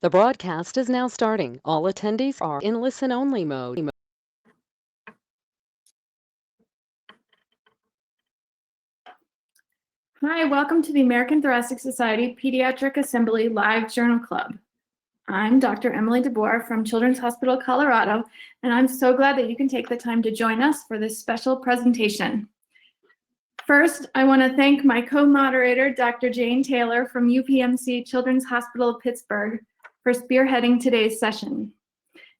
The broadcast is now starting. All attendees are in listen-only mode. Hi, welcome to the American Thoracic Society Pediatric Assembly Live Journal Club. I'm Dr. Emily DeBoer from Children's Hospital Colorado, and I'm so glad that you can take the time to join us for this special presentation. First, I want to thank my co-moderator, Dr. Jane Taylor from UPMC Children's Hospital of Pittsburgh, for spearheading today's session.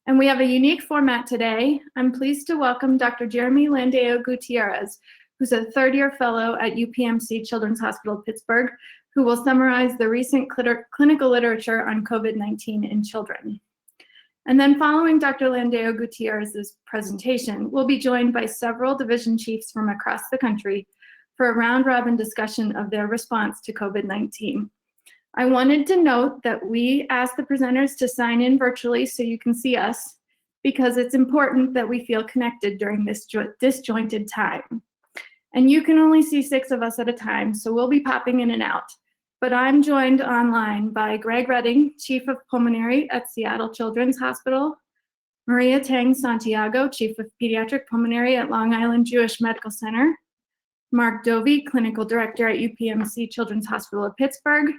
And we have a unique format today. I'm pleased to welcome Dr. Jeremy Landeo Gutierrez, who's a third-year fellow at UPMC Children's Hospital Pittsburgh, who will summarize the recent clinical literature on COVID-19 in children. And then following Dr. Landeo Gutierrez's presentation, we'll be joined by several division chiefs from across the country for a round-robin discussion of their response to COVID-19. I wanted to note that we asked the presenters to sign in virtually so you can see us, because it's important that we feel connected during this disjointed time. And you can only see 6 of us at a time, so we'll be popping in and out. But I'm joined online by Greg Redding, Chief of Pulmonary at Seattle Children's Hospital, Maria Tang Santiago, Chief of Pediatric Pulmonary at Long Island Jewish Medical Center, Mark Dovey, Clinical Director at UPMC Children's Hospital of Pittsburgh,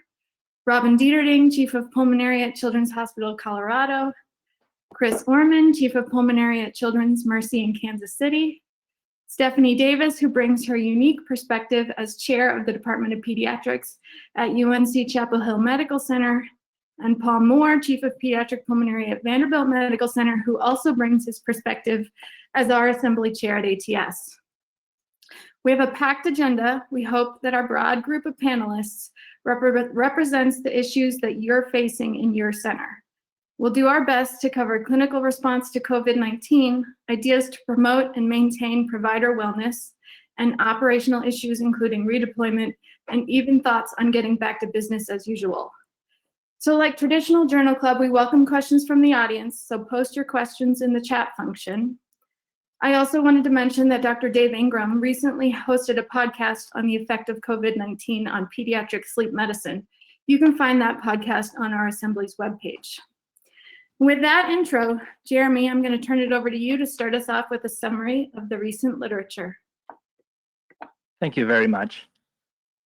Robin Dieterding, Chief of Pulmonary at Children's Hospital Colorado, Chris Orman, Chief of Pulmonary at Children's Mercy in Kansas City, Stephanie Davis, who brings her unique perspective as Chair of the Department of Pediatrics at UNC Chapel Hill Medical Center, and Paul Moore, Chief of Pediatric Pulmonary at Vanderbilt Medical Center, who also brings his perspective as our Assembly Chair at ATS. We have a packed agenda. We hope that our broad group of panelists represents the issues that you're facing in your center. We'll do our best to cover clinical response to COVID-19, ideas to promote and maintain provider wellness, and operational issues including redeployment, and even thoughts on getting back to business as usual. So like traditional journal club, we welcome questions from the audience, so post your questions in the chat function. I also wanted to mention that Dr. Dave Ingram recently hosted a podcast on the effect of COVID-19 on pediatric sleep medicine. You can find that podcast on our Assembly's webpage. With that intro, Jeremy, I'm going to turn it over to you to start us off with a summary of the recent literature. Thank you very much.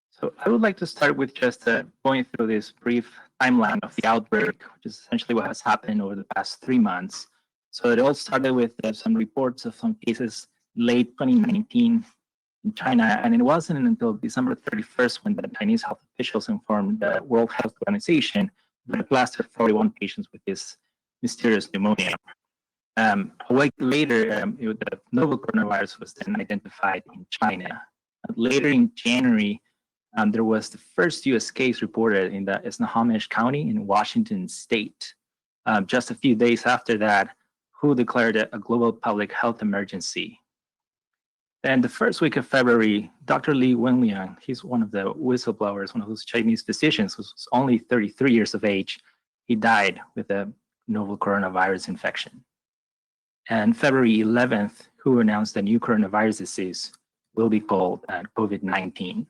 So I would like to start with just going through this brief timeline of the outbreak, which is essentially what has happened over the past 3 months. So it all started with some reports of some cases late 2019 in China, and it wasn't until December 31st when the Chinese health officials informed the World Health Organization that it lasted 41 patients with this mysterious pneumonia. A week later, the novel coronavirus was then identified in China. Later in January, there was the first US case reported in the Snohomish County in Washington State. Just a few days after that, WHO declared it a global public health emergency. Then the first week of February, Dr. Li Wenliang, he's one of the whistleblowers, one of those Chinese physicians who was only 33 years of age, he died with a novel coronavirus infection. And February 11th, WHO announced a new coronavirus disease will be called COVID-19.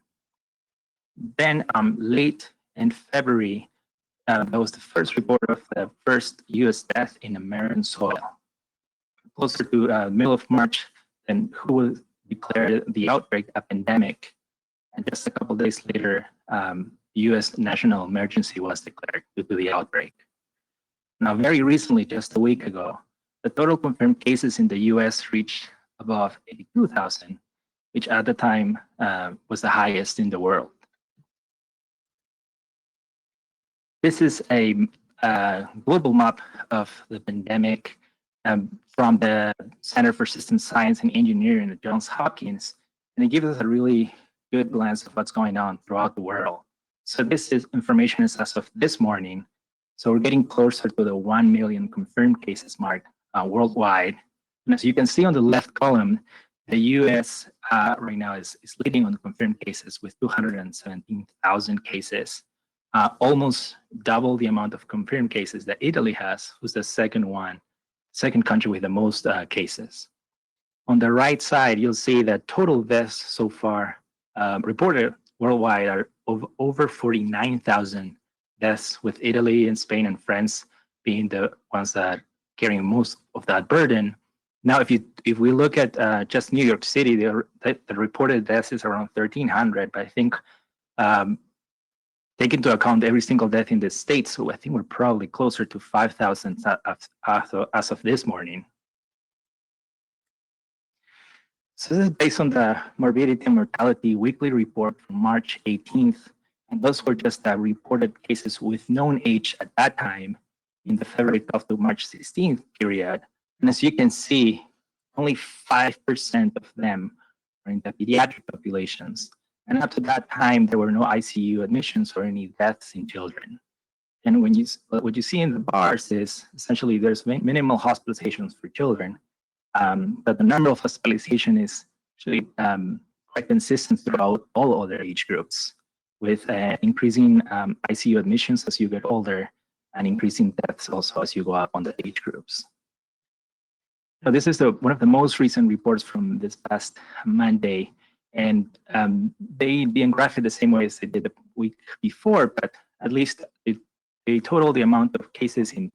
Then late in February, that was the first report of the first US death in American soil. Closer to middle of March, then WHO declared the outbreak a pandemic. And just a couple days later, US national emergency was declared due to the outbreak. Now, very recently, just a week ago, the total confirmed cases in the US reached above 82,000, which at the time was the highest in the world. This is a global map of the pandemic from the Center for Systems Science and Engineering at Johns Hopkins, and it gives us a really good glance of what's going on throughout the world. So this is information as of this morning. So we're getting closer to the 1 million confirmed cases mark worldwide. And as you can see on the left column, the US right now is leading on confirmed cases with 217,000 cases, almost double the amount of confirmed cases that Italy has, who's the second country with the most cases. On the right side, you'll see that total deaths so far reported worldwide are over 49,000 deaths, with Italy and Spain and France being the ones that carrying most of that burden. Now, if we look at just New York City, the reported deaths is around 1,300, but I think take into account every single death in the state, so I think we're probably closer to 5,000 as of this morning. So this is based on the morbidity and mortality weekly report from March 18th, and those were just reported cases with known age at that time in the February 12th to March 16th period. And as you can see, only 5% of them are in the pediatric populations. And up to that time, there were no ICU admissions or any deaths in children. And what you see in the bars is essentially there's minimal hospitalizations for children, but the number of hospitalization is actually quite consistent throughout all other age groups, with increasing ICU admissions as you get older and increasing deaths also as you go up on the age groups. So this is one of the most recent reports from this past Monday. And they didn't graph it the same way as they did the week before, but at least they total the amount of cases in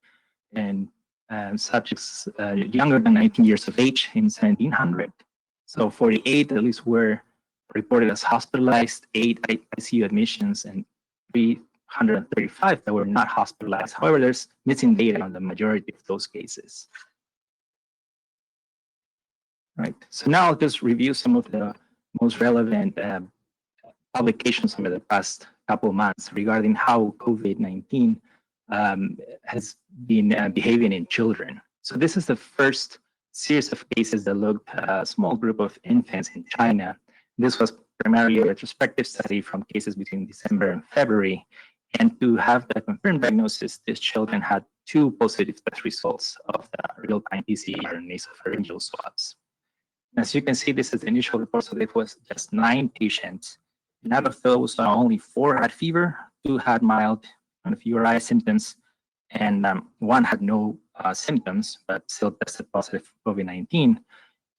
subjects younger than 19 years of age in 1,700. So 48 at least were reported as hospitalized, 8 ICU admissions, and 335 that were not hospitalized. However, there's missing data on the majority of those cases. Right. So now I'll just review some of the most relevant publications over the past couple of months regarding how COVID-19 has been behaving in children. So this is the first series of cases that looked at a small group of infants in China. This was primarily a retrospective study from cases between December and February. And to have the confirmed diagnosis, these children had 2 positive test results of the real-time PCR and nasopharyngeal swabs. As you can see, this is the initial report, so it was just 9 patients. And out of those, only 4 had fever, 2 had mild kind of URI symptoms, and 1 had no symptoms, but still tested positive for COVID-19.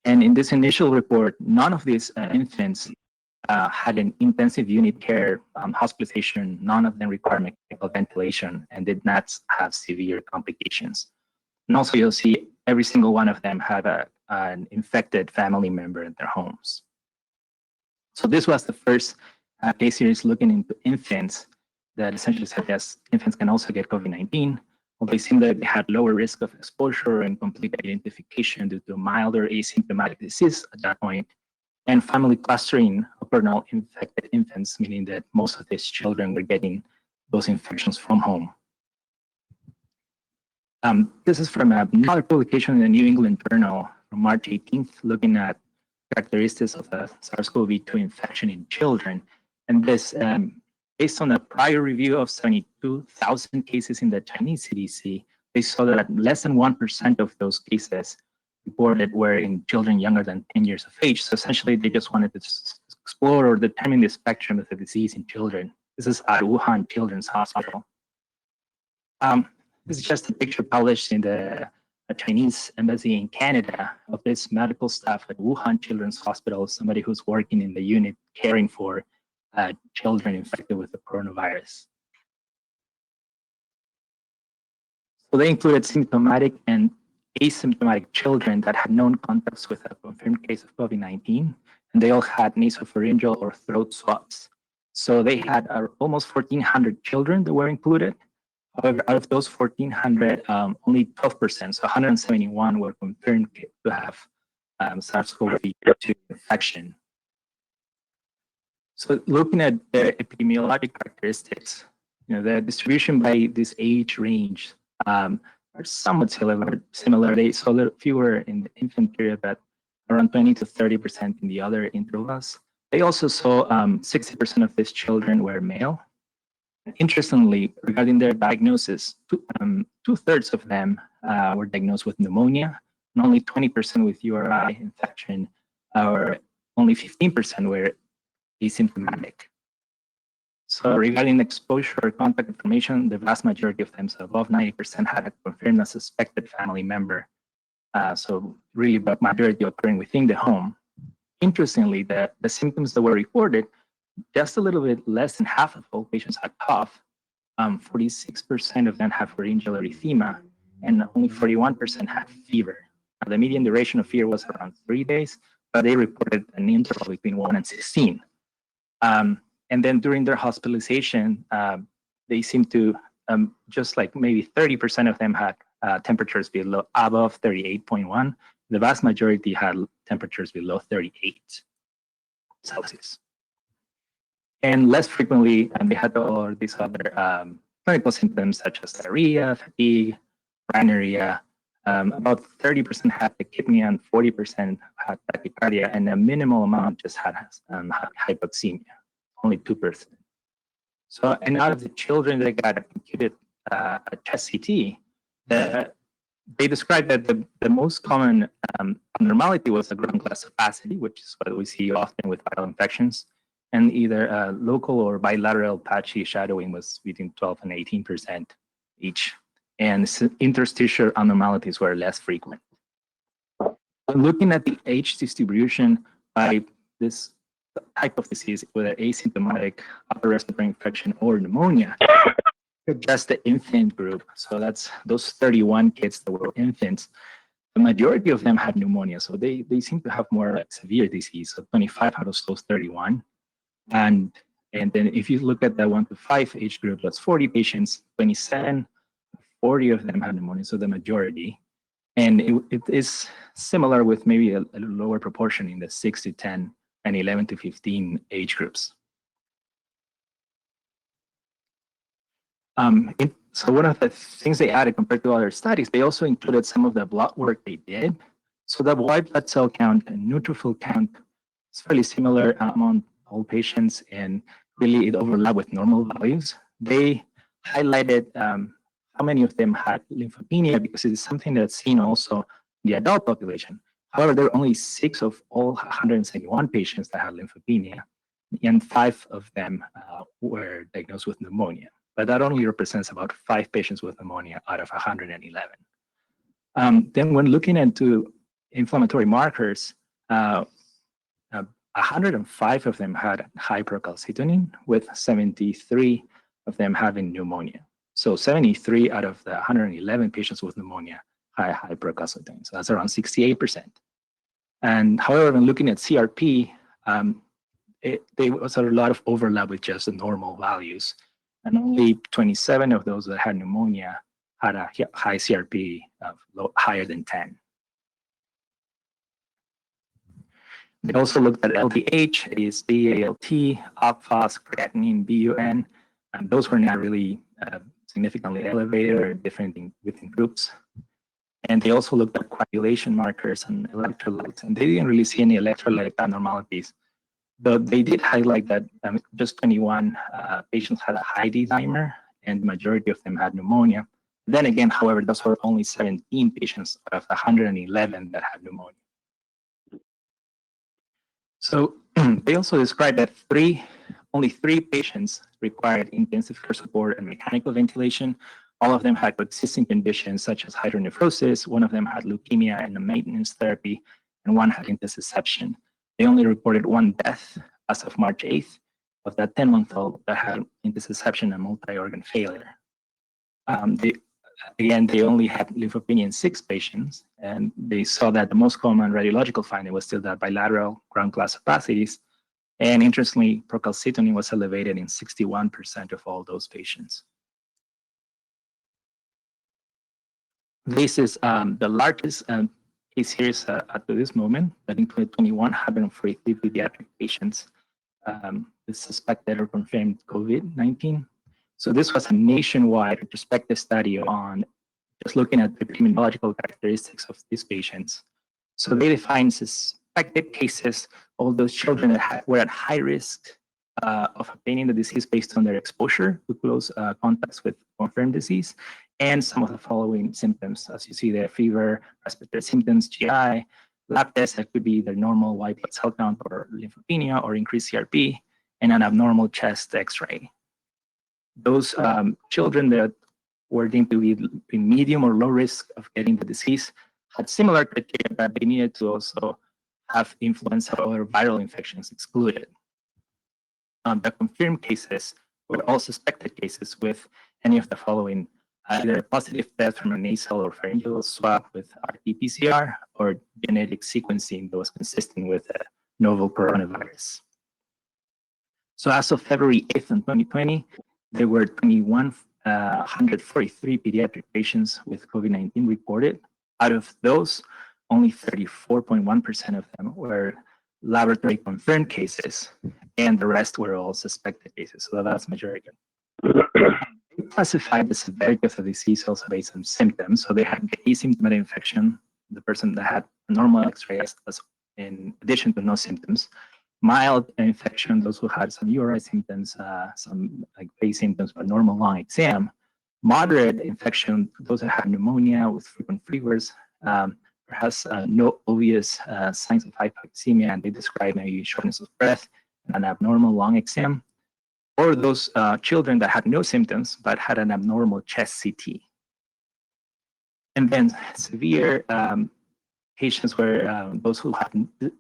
And in this initial report, none of these infants had an intensive unit care hospitalization. None of them required mechanical ventilation and did not have severe complications. And also, you'll see every single one of them had an infected family member in their homes. So this was the first case series looking into infants that essentially said, yes, infants can also get COVID-19. Well, they seemed that they had lower risk of exposure and complete identification due to milder asymptomatic disease at that point, and family clustering of paternal infected infants, meaning that most of these children were getting those infections from home. This is from another publication in the New England Journal from March 18th, looking at characteristics of the SARS-CoV-2 infection in children. And this, based on a prior review of 72,000 cases in the Chinese CDC, they saw that less than 1% of those cases reported were in children younger than 10 years of age. So essentially, they just wanted to explore or determine the spectrum of the disease in children. This is at Wuhan Children's Hospital. This is just a picture published in the Chinese embassy in Canada of this medical staff at Wuhan Children's Hospital, somebody who's working in the unit caring for children infected with the coronavirus. So they included symptomatic and asymptomatic children that had known contacts with a confirmed case of COVID-19, and they all had nasopharyngeal or throat swabs. So they had almost 1,400 children that were included. However, out of those 1,400, only 12%, so 171 were confirmed to have SARS-CoV-2 infection. So looking at the epidemiologic characteristics, the distribution by this age range are somewhat similar. They saw a little fewer in the infant period, but around 20 to 30% in the other intervals. They also saw 60% of these children were male. Interestingly, regarding their diagnosis, 2/3 of them were diagnosed with pneumonia, and only 20% with URI infection, or only 15% were asymptomatic. So regarding exposure or contact information, the vast majority of them, so above 90%, had a confirmed and suspected family member. So really, the majority occurring within the home. Interestingly, the symptoms that were reported, just a little bit less than half of all patients had cough, 46% of them had pharyngeal erythema, and only 41% had fever. Now, the median duration of fever was around 3 days, but they reported an interval between 1 and 16. And then during their hospitalization, they seemed to, just like maybe 30% of them had temperatures above 38.1. The vast majority had temperatures below 38 Celsius. And less frequently, they had all these other clinical symptoms such as diarrhea, fatigue, rhinorrhea. About 30% had tachypnea and 40% had tachycardia, and a minimal amount just had hypoxemia, only 2%. So, and out of the children that got computed chest CT, they described that the most common abnormality was the ground glass opacity, which is what we see often with viral infections. And either local or bilateral patchy shadowing was between 12 and 18% each. And interstitial abnormalities were less frequent. Looking at the age distribution by this type of disease, whether asymptomatic upper respiratory infection or pneumonia, just the infant group. So that's those 31 kids that were infants. The majority of them had pneumonia, so they seem to have more like severe disease. So 25 out of those 31. And then if you look at the 1 to 5 age group, that's 40 patients, 27, 40 of them had pneumonia, so the majority. And it is similar with maybe a lower proportion in the 6 to 10 and 11 to 15 age groups. So one of the things they added compared to other studies, they also included some of the blood work they did. So the white blood cell count and neutrophil count is fairly similar among all patients, and really it overlapped with normal values. They highlighted how many of them had lymphopenia because it is something that's seen also in the adult population. However, there are only 6 of all 171 patients that had lymphopenia, and 5 of them were diagnosed with pneumonia. But that only represents about 5 patients with pneumonia out of 111. Then when looking into inflammatory markers, 105 of them had hypercalcitonin, with 73 of them having pneumonia. So 73 out of the 111 patients with pneumonia had hypercalcitonin. So that's around 68%. And however, when looking at CRP, there was a lot of overlap with just the normal values. And only 27 of those that had pneumonia had a high CRP of higher than 10. They also looked at LDH, AST, ALT, OPFOS, creatinine, BUN, and those were not really significantly elevated or different within groups. And they also looked at coagulation markers and electrolytes, and they didn't really see any electrolyte abnormalities. But they did highlight that just 21 patients had a high D-dimer, and the majority of them had pneumonia. Then again, however, those were only 17 patients out of 111 that had pneumonia. So they also described that only three patients required intensive care support and mechanical ventilation. All of them had existing conditions such as hydronephrosis. One of them had leukemia and a maintenance therapy, and one had intussusception. They only reported one death as of March 8th of that 10-month-old that had intussusception and multi-organ failure. They only had lymphopenia in 6 patients, and they saw that the most common radiological finding was still that bilateral ground glass opacities. And interestingly, procalcitonin was elevated in 61% of all those patients. This is the largest case series up to this moment, that in 2021 happened for 3 pediatric patients with suspected or confirmed COVID-19. So this was a nationwide retrospective study on just looking at the epidemiological characteristics of these patients. So they defined suspected cases, all those children that were at high risk of obtaining the disease based on their exposure to close contacts with confirmed disease, and some of the following symptoms. As you see there, fever, respiratory symptoms, GI, lab tests that could be either normal white blood cell count or lymphopenia or increased CRP, and an abnormal chest X-ray. Those children that were deemed to be in medium or low risk of getting the disease had similar criteria, but they needed to also have influenza or viral infections excluded. The confirmed cases were all suspected cases with any of the following, either a positive test from a nasal or pharyngeal swab with RT-PCR or genetic sequencing that was consistent with a novel coronavirus. So as of February 8th, 2020, there were 2,143 pediatric patients with COVID-19 reported. Out of those, only 34.1% of them were laboratory confirmed cases, and the rest were all suspected cases, so the vast majority. They classified the severity of the disease also based on symptoms. So they had the asymptomatic infection, the person that had a normal X-ray in addition to no symptoms, mild infection, those who had some URI symptoms, some like face symptoms, but normal lung exam, moderate infection, those that had pneumonia with frequent fevers, perhaps no obvious signs of hypoxemia, and they describe maybe shortness of breath and an abnormal lung exam, or those children that had no symptoms but had an abnormal chest CT. And then severe patients were those who had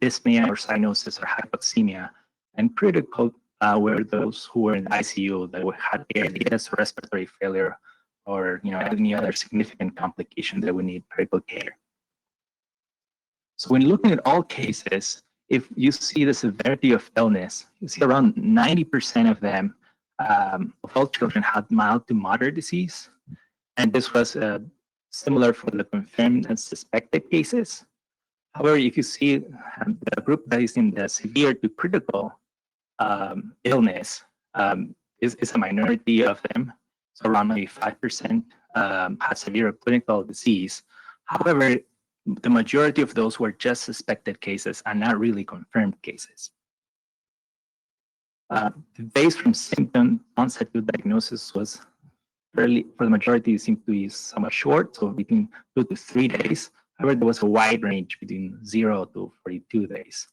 dyspnea or cyanosis or hypoxemia, and critical were those who were in the ICU that had ARDS, respiratory failure, or any other significant complication that would need critical care. So when looking at all cases, if you see the severity of illness, you see around 90% of them, of all children, had mild to moderate disease, and this was similar for the confirmed and suspected cases. However, if you see the group that is in the severe to critical illness is a minority of them, so around maybe 5% had severe clinical disease. However, the majority of those were just suspected cases and not really confirmed cases. The days from symptom onset to diagnosis was fairly, for the majority, it seemed to be somewhat short, so between 2 to 3 days. However, there was a wide range between 0 to 42 days.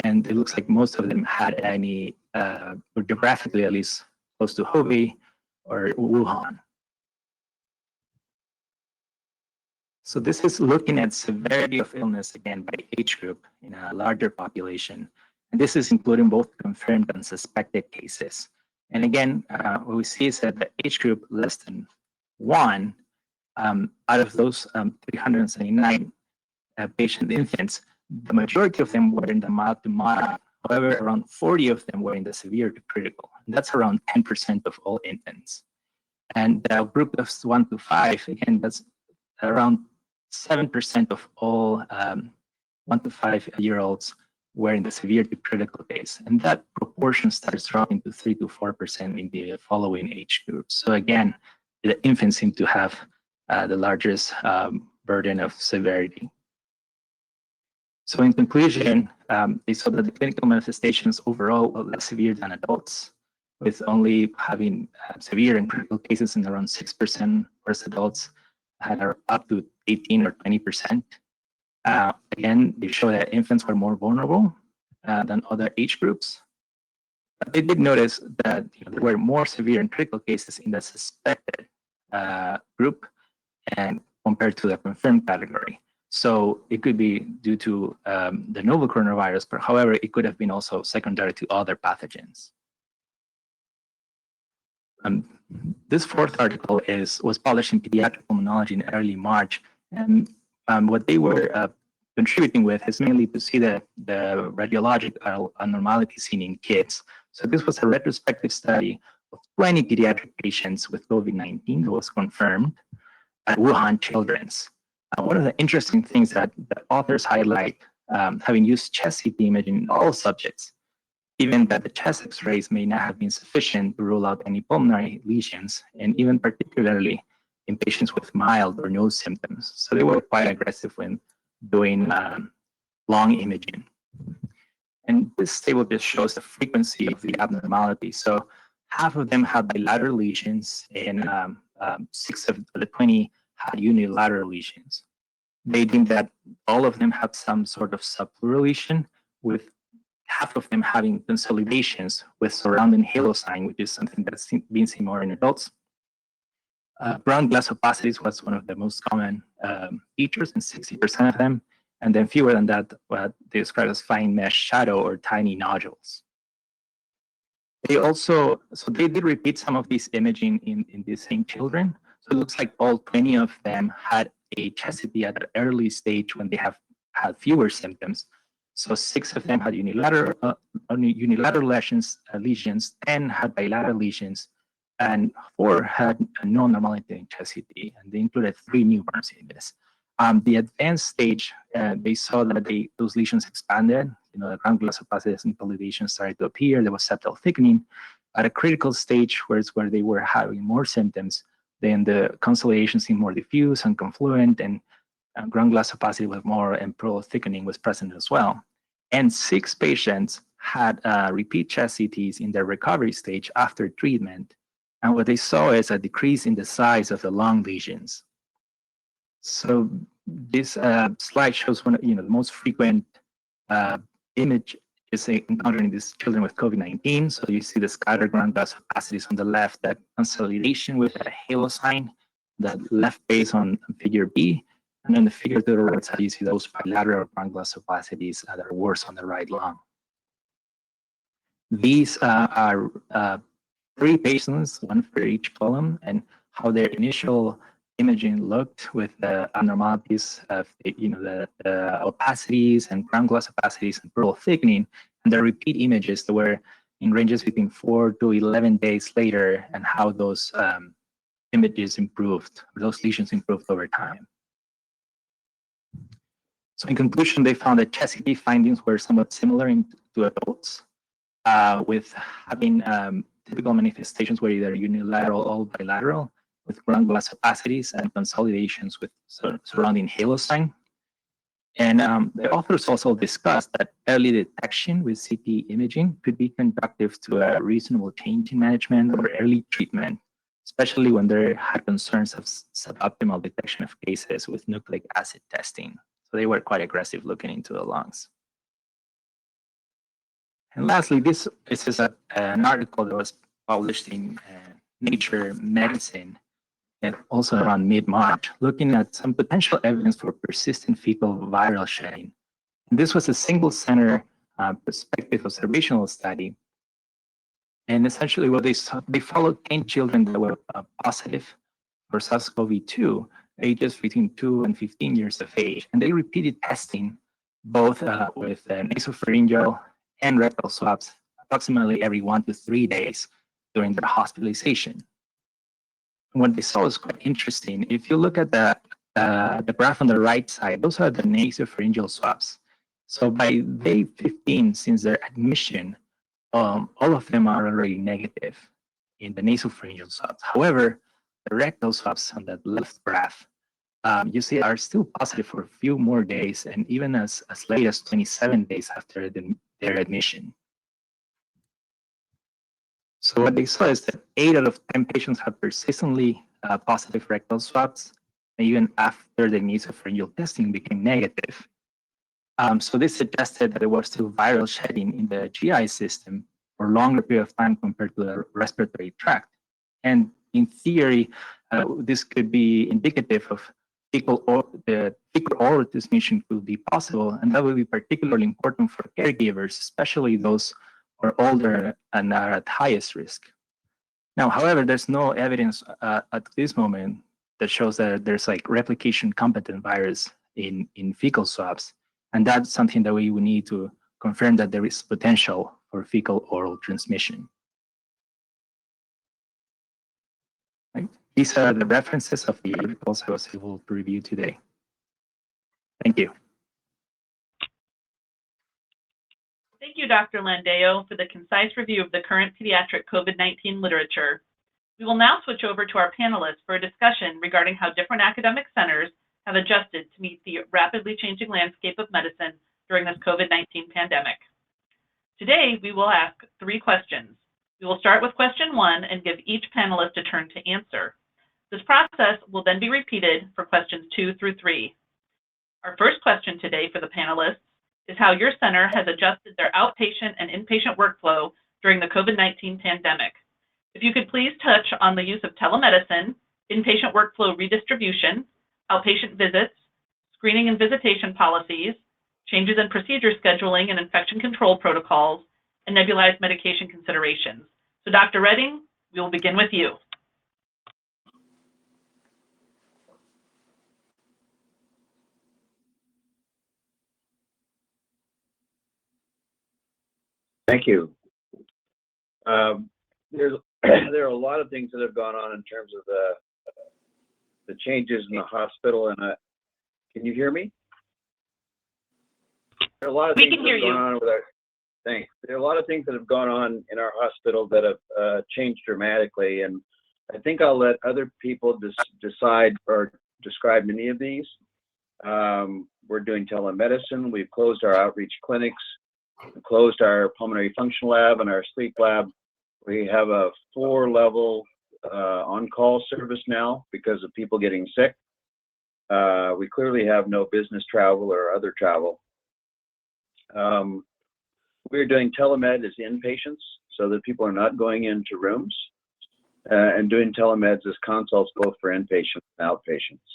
And it looks like most of them had any, or geographically at least, close to Hubei or Wuhan. So this is looking at severity of illness, again, by age group in a larger population. And this is including both confirmed and suspected cases. And again, what we see is that the age group less than 1, out of those 379 patient infants, the majority of them were in the mild to moderate. However, around 40 of them were in the severe to critical. And that's around 10% of all infants. And the group of 1 to 5, again, that's around 7% of all 1 to 5-year-olds were in the severe to critical case. And that proportion starts dropping to 3 to 4% in the following age groups. So again, the infants seem to have the largest burden of severity. So in conclusion, they saw that the clinical manifestations overall were less severe than adults, with only having severe and critical cases in around 6%, whereas adults had up to 18 or 20%. Again, they show that infants were more vulnerable than other age groups. But they did notice that there were more severe and critical cases in the suspected group and compared to the confirmed category. So it could be due to the novel coronavirus, but however, it could have been also secondary to other pathogens. This fourth article was published in Pediatric Pulmonology in early March, and what they were contributing with is mainly to see the radiologic abnormalities seen in kids. So this was a retrospective study of 20 pediatric patients with COVID-19 that was confirmed at Wuhan Children's. One of the interesting things that the authors highlight, having used chest CT imaging in all subjects, even that the chest X-rays may not have been sufficient to rule out any pulmonary lesions, and even particularly in patients with mild or no symptoms. So they were quite aggressive when doing lung imaging. And this table just shows the frequency of the abnormality. So half of them had bilateral lesions, and 6 of the 20 had unilateral lesions. They think that all of them have some sort of subpleural lesion, with half of them having consolidations with surrounding halo sign, which is something that's been seen more in adults. Ground glass opacities was one of the most common features in 60% of them, and then fewer than that, what they describe as fine mesh shadow or tiny nodules. They did repeat some of these imaging in these same children. So it looks like all 20 of them had a chest CT at an early stage when they have had fewer symptoms. So 6 of them had unilateral lesions, 10 had bilateral lesions, and 4 had a no normality in chest CT, and they included 3 newborns in this. The advanced stage, they saw that those lesions expanded. The ground glass opacities and consolidation started to appear. There was septal thickening. At a critical stage, where they were having more symptoms, then the consolidation seemed more diffuse and confluent, and ground glass opacity with more and pleural thickening was present as well. And 6 patients had repeat chest CTs in their recovery stage after treatment. And what they saw is a decrease in the size of the lung lesions. So this slide shows one, the most frequent image is encountered in these children with COVID-19. So you see the scattered ground glass opacities on the left, that consolidation with a halo sign, that left base on figure B, and then the figure to the right side, you see those bilateral ground glass opacities that are worse on the right lung. These are 3 patients, 1 for each column, and how their initial imaging looked with the abnormalities of the opacities and ground glass opacities and pleural thickening, and the repeat images that were in ranges between 4 to 11 days later, and how those images improved, or those lesions improved over time. So in conclusion, they found that chest CT findings were somewhat similar to adults, with having typical manifestations were either unilateral or bilateral, with ground glass opacities and consolidations with surrounding halo sign. And the authors also discussed that early detection with CT imaging could be conducive to a reasonable change in management or early treatment, especially when there had concerns of suboptimal detection of cases with nucleic acid testing. So they were quite aggressive looking into the lungs. And lastly, this is an article that was published in Nature Medicine, and also around mid-March, looking at some potential evidence for persistent fecal viral shedding. And this was a single-center prospective observational study. And essentially what they saw, they followed 10 children that were positive for SARS-CoV-2, ages between 2 and 15 years of age. And they repeated testing both with nasopharyngeal and rectal swabs approximately every 1 to 3 days during their hospitalization. And what they saw was quite interesting. If you look at the graph on the right side, those are the nasopharyngeal swabs. So by day 15, since their admission, all of them are already negative in the nasopharyngeal swabs. However, the rectal swabs on that left graph, you see, are still positive for a few more days, and even as late as 27 days after their admission. So what they saw is that 8 out of 10 patients have persistently positive rectal swabs, and even after the nasopharyngeal testing became negative. So this suggested that there was still viral shedding in the GI system for a longer period of time compared to the respiratory tract. And in theory, this could be indicative of fecal oral transmission could be possible, and that would be particularly important for caregivers, especially those who are older and are at highest risk. Now, however, there's no evidence at this moment that shows that there's like replication competent virus in fecal swabs, and that's something that we would need to confirm that there is potential for fecal oral transmission. Right. These are the references of the articles I was able to review today. Thank you. Thank you, Dr. Landeo, for the concise review of the current pediatric COVID-19 literature. We will now switch over to our panelists for a discussion regarding how different academic centers have adjusted to meet the rapidly changing landscape of medicine during this COVID-19 pandemic. Today, we will ask 3 questions. We will start with question 1 and give each panelist a turn to answer. This process will then be repeated for questions 2 through 3. Our first question today for the panelists is how your center has adjusted their outpatient and inpatient workflow during the COVID-19 pandemic. If you could please touch on the use of telemedicine, inpatient workflow redistribution, outpatient visits, screening and visitation policies, changes in procedure scheduling and infection control protocols, and nebulized medication considerations. So Dr. Redding, we will begin with you. Thank you. There are a lot of things that have gone on in terms of the changes in the hospital. And can you hear me? There are a lot of We things can that hear have gone you. on with our. Thanks. There are a lot of things that have gone on in our hospital that have changed dramatically, and I think I'll let other people decide or describe many of these. We're doing telemedicine. We've closed our outreach clinics. We closed our pulmonary function lab and our sleep lab. We have a 4-level on-call service now because of people getting sick. We clearly have no business travel or other travel. We're doing telemed as inpatients so that people are not going into rooms, and doing telemeds as consults both for inpatients and outpatients.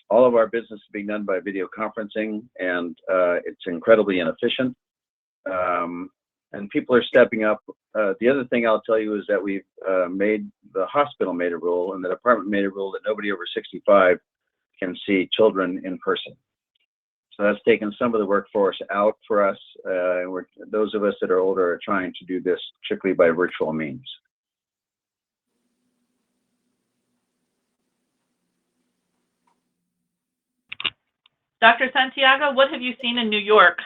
All of our business is being done by video conferencing, and it's incredibly inefficient. And people are stepping up. The other thing I'll tell you is that we've the hospital made a rule and the department made a rule that nobody over 65 can see children in person. So that's taken some of the workforce out for us. And those of us that are older are trying to do this strictly by virtual means. Dr. Santiago, what have you seen in New York?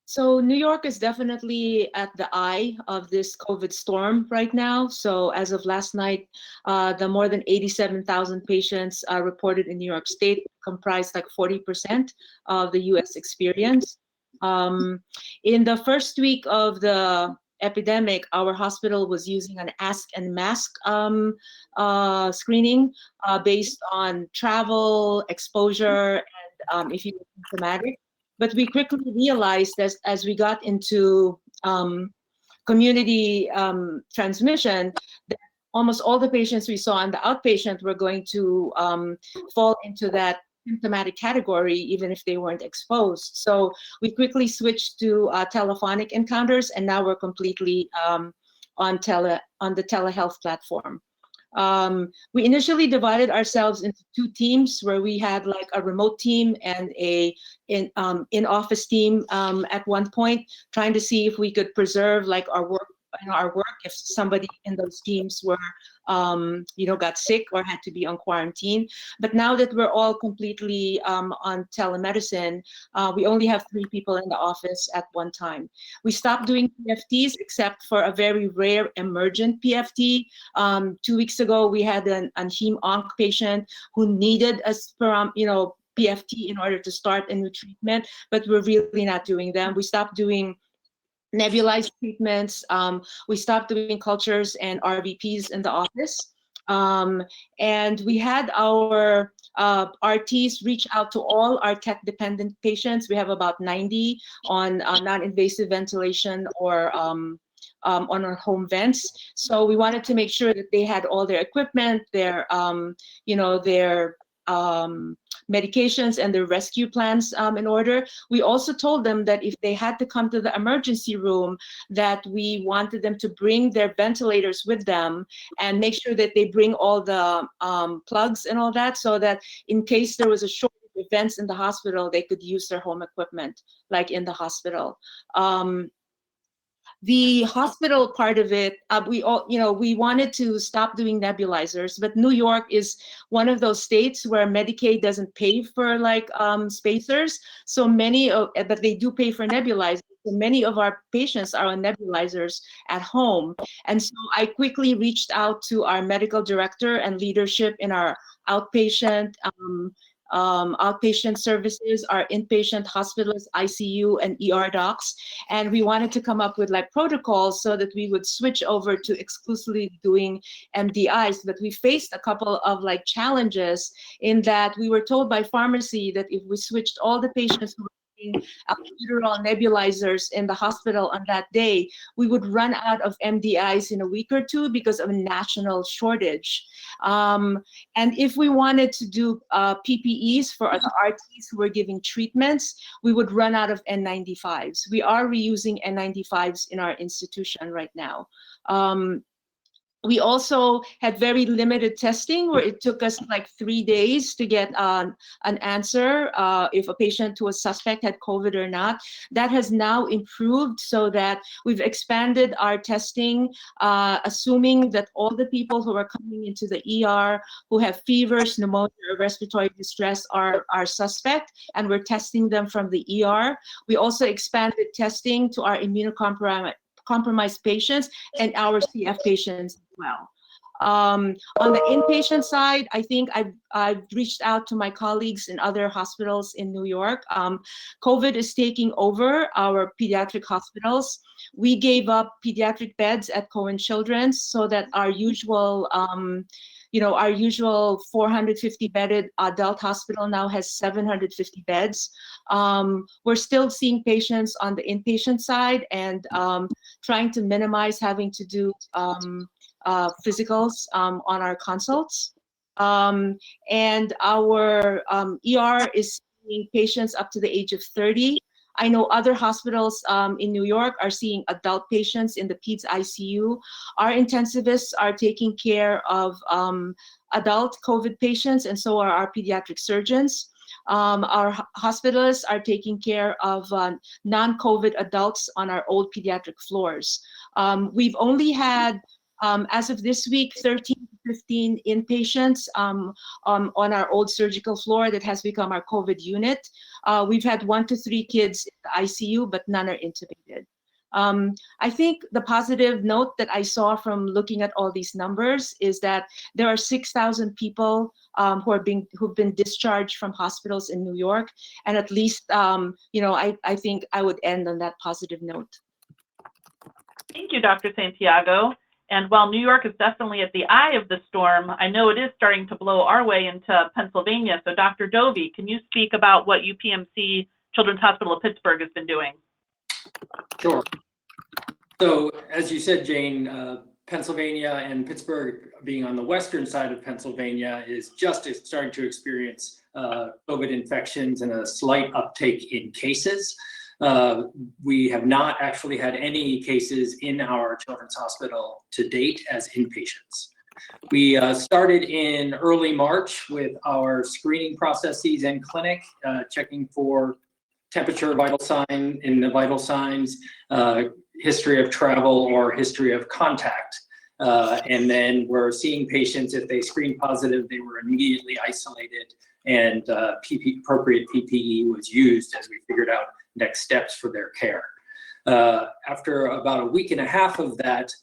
So New York is definitely at the eye of this COVID storm right now. So as of last night, the more than 87,000 patients reported in New York State comprised like 40% of the US experience. In the first week of the epidemic, our hospital was using an ask and mask screening based on travel, exposure, and if you were symptomatic. But we quickly realized that as we got into community transmission, that almost all the patients we saw in the outpatient were going to fall into that symptomatic category, even if they weren't exposed. So we quickly switched to telephonic encounters, and now we're completely on the telehealth platform. We initially divided ourselves into 2 teams where we had like a remote team and a in-office team at one point, trying to see if we could preserve like our work if somebody in those teams were got sick or had to be on quarantine. But now that we're all completely on telemedicine, we only have 3 people in the office at one time. We stopped doing PFTs except for a very rare emergent PFT. 2 weeks ago, we had an heme-onc patient who needed a PFT in order to start a new treatment, but we're really not doing them. We stopped doing nebulized treatments. We stopped doing cultures and RVPs in the office. And we had our RTs reach out to all our tech-dependent patients. We have about 90 on non-invasive ventilation or on our home vents. So we wanted to make sure that they had all their equipment, their medications and their rescue plans in order. We also told them that if they had to come to the emergency room, that we wanted them to bring their ventilators with them and make sure that they bring all the plugs and all that, so that in case there was a shortage of vents in the hospital, they could use their home equipment, like in the hospital. The hospital part of it, we wanted to stop doing nebulizers, but New York is one of those states where Medicaid doesn't pay for like spacers. So but they do pay for nebulizers. So many of our patients are on nebulizers at home. And so I quickly reached out to our medical director and leadership in our outpatient services, our inpatient hospitals, ICU and ER docs. And we wanted to come up with like protocols so that we would switch over to exclusively doing MDIs. But we faced a couple of like challenges in that we were told by pharmacy that if we switched all the patients who were albuterol nebulizers in the hospital on that day, we would run out of MDIs in a week or two because of a national shortage. And if we wanted to do PPEs for the RTs who were giving treatments, we would run out of N95s. We are reusing N95s in our institution right now. We also had very limited testing where it took us like 3 days to get an answer if a patient who was suspect had COVID or not. That has now improved so that we've expanded our testing, assuming that all the people who are coming into the ER who have fevers, pneumonia, or respiratory distress are suspect, and we're testing them from the ER. We also expanded testing to our immunocompromised patients and our CF patients as well. On the inpatient side, I think I've reached out to my colleagues in other hospitals in New York. COVID is taking over our pediatric hospitals. We gave up pediatric beds at Cohen Children's so that our usual 450 bedded adult hospital now has 750 beds. We're still seeing patients on the inpatient side and trying to minimize having to do physicals on our consults. And our ER is seeing patients up to the age of 30. I know other hospitals in New York are seeing adult patients in the peds ICU. Our intensivists are taking care of adult COVID patients, and so are our pediatric surgeons. Our hospitalists are taking care of non-COVID adults on our old pediatric floors. We've only had, as of this week, 13 to 15 inpatients on our old surgical floor that has become our COVID unit. We've had 1 to 3 kids in the ICU, but none are intubated. I think the positive note that I saw from looking at all these numbers is that there are 6,000 people who've been discharged from hospitals in New York, and at least I think I would end on that positive note. Thank you, Dr. Santiago. And while New York is definitely at the eye of the storm, I know it is starting to blow our way into Pennsylvania. So Dr. Dovey, can you speak about what UPMC Children's Hospital of Pittsburgh has been doing? Sure. So as you said, Jane, Pennsylvania and Pittsburgh being on the western side of Pennsylvania is just starting to experience COVID infections and a slight uptake in cases. We have not actually had any cases in our children's hospital to date as inpatients. We started in early March with our screening processes in clinic, checking for temperature, vital signs, history of travel or history of contact. And then we're seeing patients, if they screen positive, they were immediately isolated, and appropriate PPE was used as we figured out next steps for their care. After about a week and a half of that,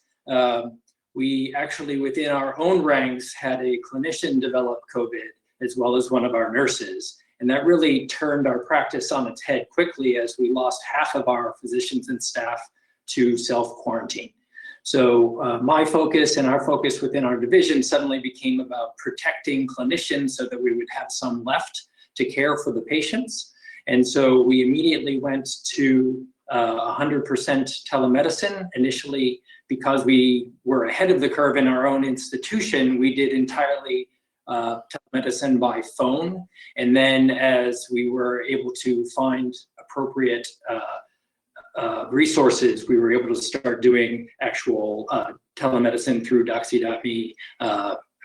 we actually within our own ranks had a clinician develop COVID as well as one of our nurses. And that really turned our practice on its head quickly as we lost half of our physicians and staff to self-quarantine. So my focus and our focus within our division suddenly became about protecting clinicians so that we would have some left to care for the patients. And so we immediately went to 100% telemedicine. Initially, because we were ahead of the curve in our own institution, we did entirely telemedicine by phone. And then as we were able to find appropriate resources, we were able to start doing actual telemedicine through Doxy.me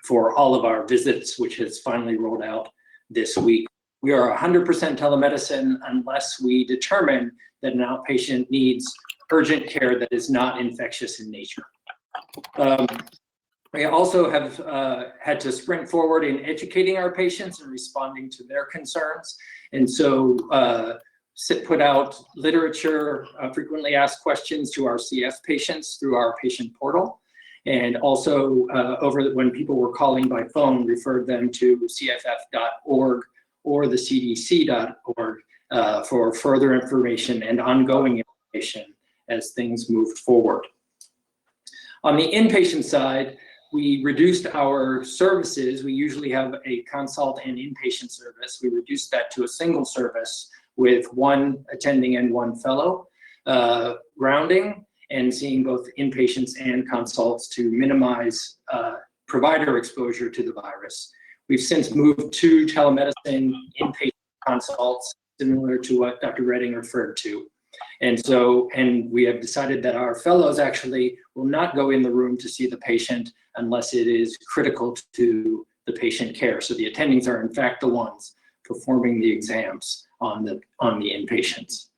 for all of our visits, which has finally rolled out this week. We are 100% telemedicine unless we determine that an outpatient needs urgent care that is not infectious in nature. We also have had to sprint forward in educating our patients and responding to their concerns. And so put out literature, frequently asked questions to our CF patients through our patient portal. And also when people were calling by phone, referred them to cff.org or the cdc.org for further information and ongoing information as things moved forward. On the inpatient side, we reduced our services. We usually have a consult and inpatient service. We reduced that to a single service with one attending and one fellow rounding, and seeing both inpatients and consults to minimize provider exposure to the virus. We've since moved to telemedicine inpatient consults, similar to what Dr. Redding referred to. And we have decided that our fellows actually will not go in the room to see the patient unless it is critical to the patient care. So the attendings are in fact the ones performing the exams on the inpatients.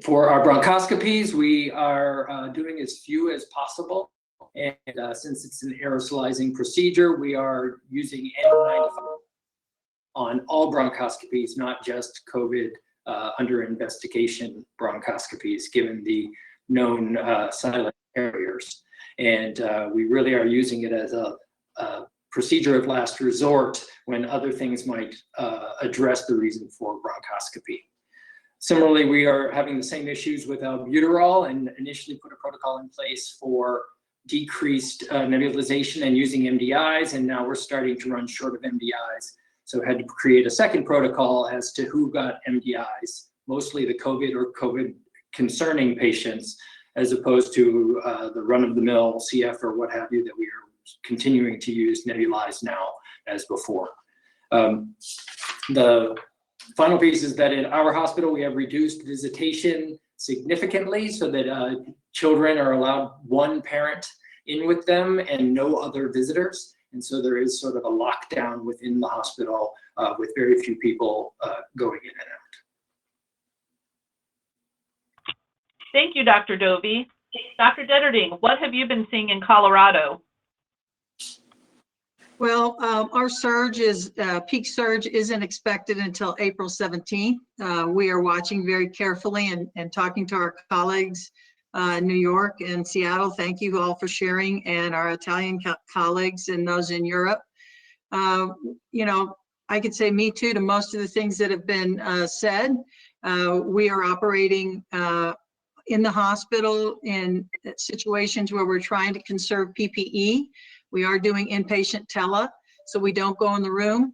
For our bronchoscopies, we are doing as few as possible. And since it's an aerosolizing procedure, we are using N95 on all bronchoscopies, not just COVID under investigation bronchoscopies, given the known silent carriers. And we really are using it as a procedure of last resort when other things might address the reason for bronchoscopy. Similarly, we are having the same issues with albuterol, and initially put a protocol in place for decreased nebulization and using MDIs, and now we're starting to run short of MDIs. So had to create a second protocol as to who got MDIs, mostly the COVID or COVID concerning patients, as opposed to the run-of-the-mill CF or what have you that we are continuing to use nebulized now as before. The final piece is that in our hospital, we have reduced visitation significantly so that children are allowed one parent in with them and no other visitors. And so there is sort of a lockdown within the hospital with very few people going in and out. Thank you, Dr. Dovey. Dr. Detterding, what have you been seeing in Colorado? Well, our surge is, peak surge isn't expected until April 17th. We are watching very carefully and talking to our colleagues in New York and Seattle. Thank you all for sharing, and our Italian colleagues and those in Europe. You know, I could say me too to most of the things that have been said. We are operating in the hospital in situations where we're trying to conserve PPE. We are doing inpatient tele, so we don't go in the room.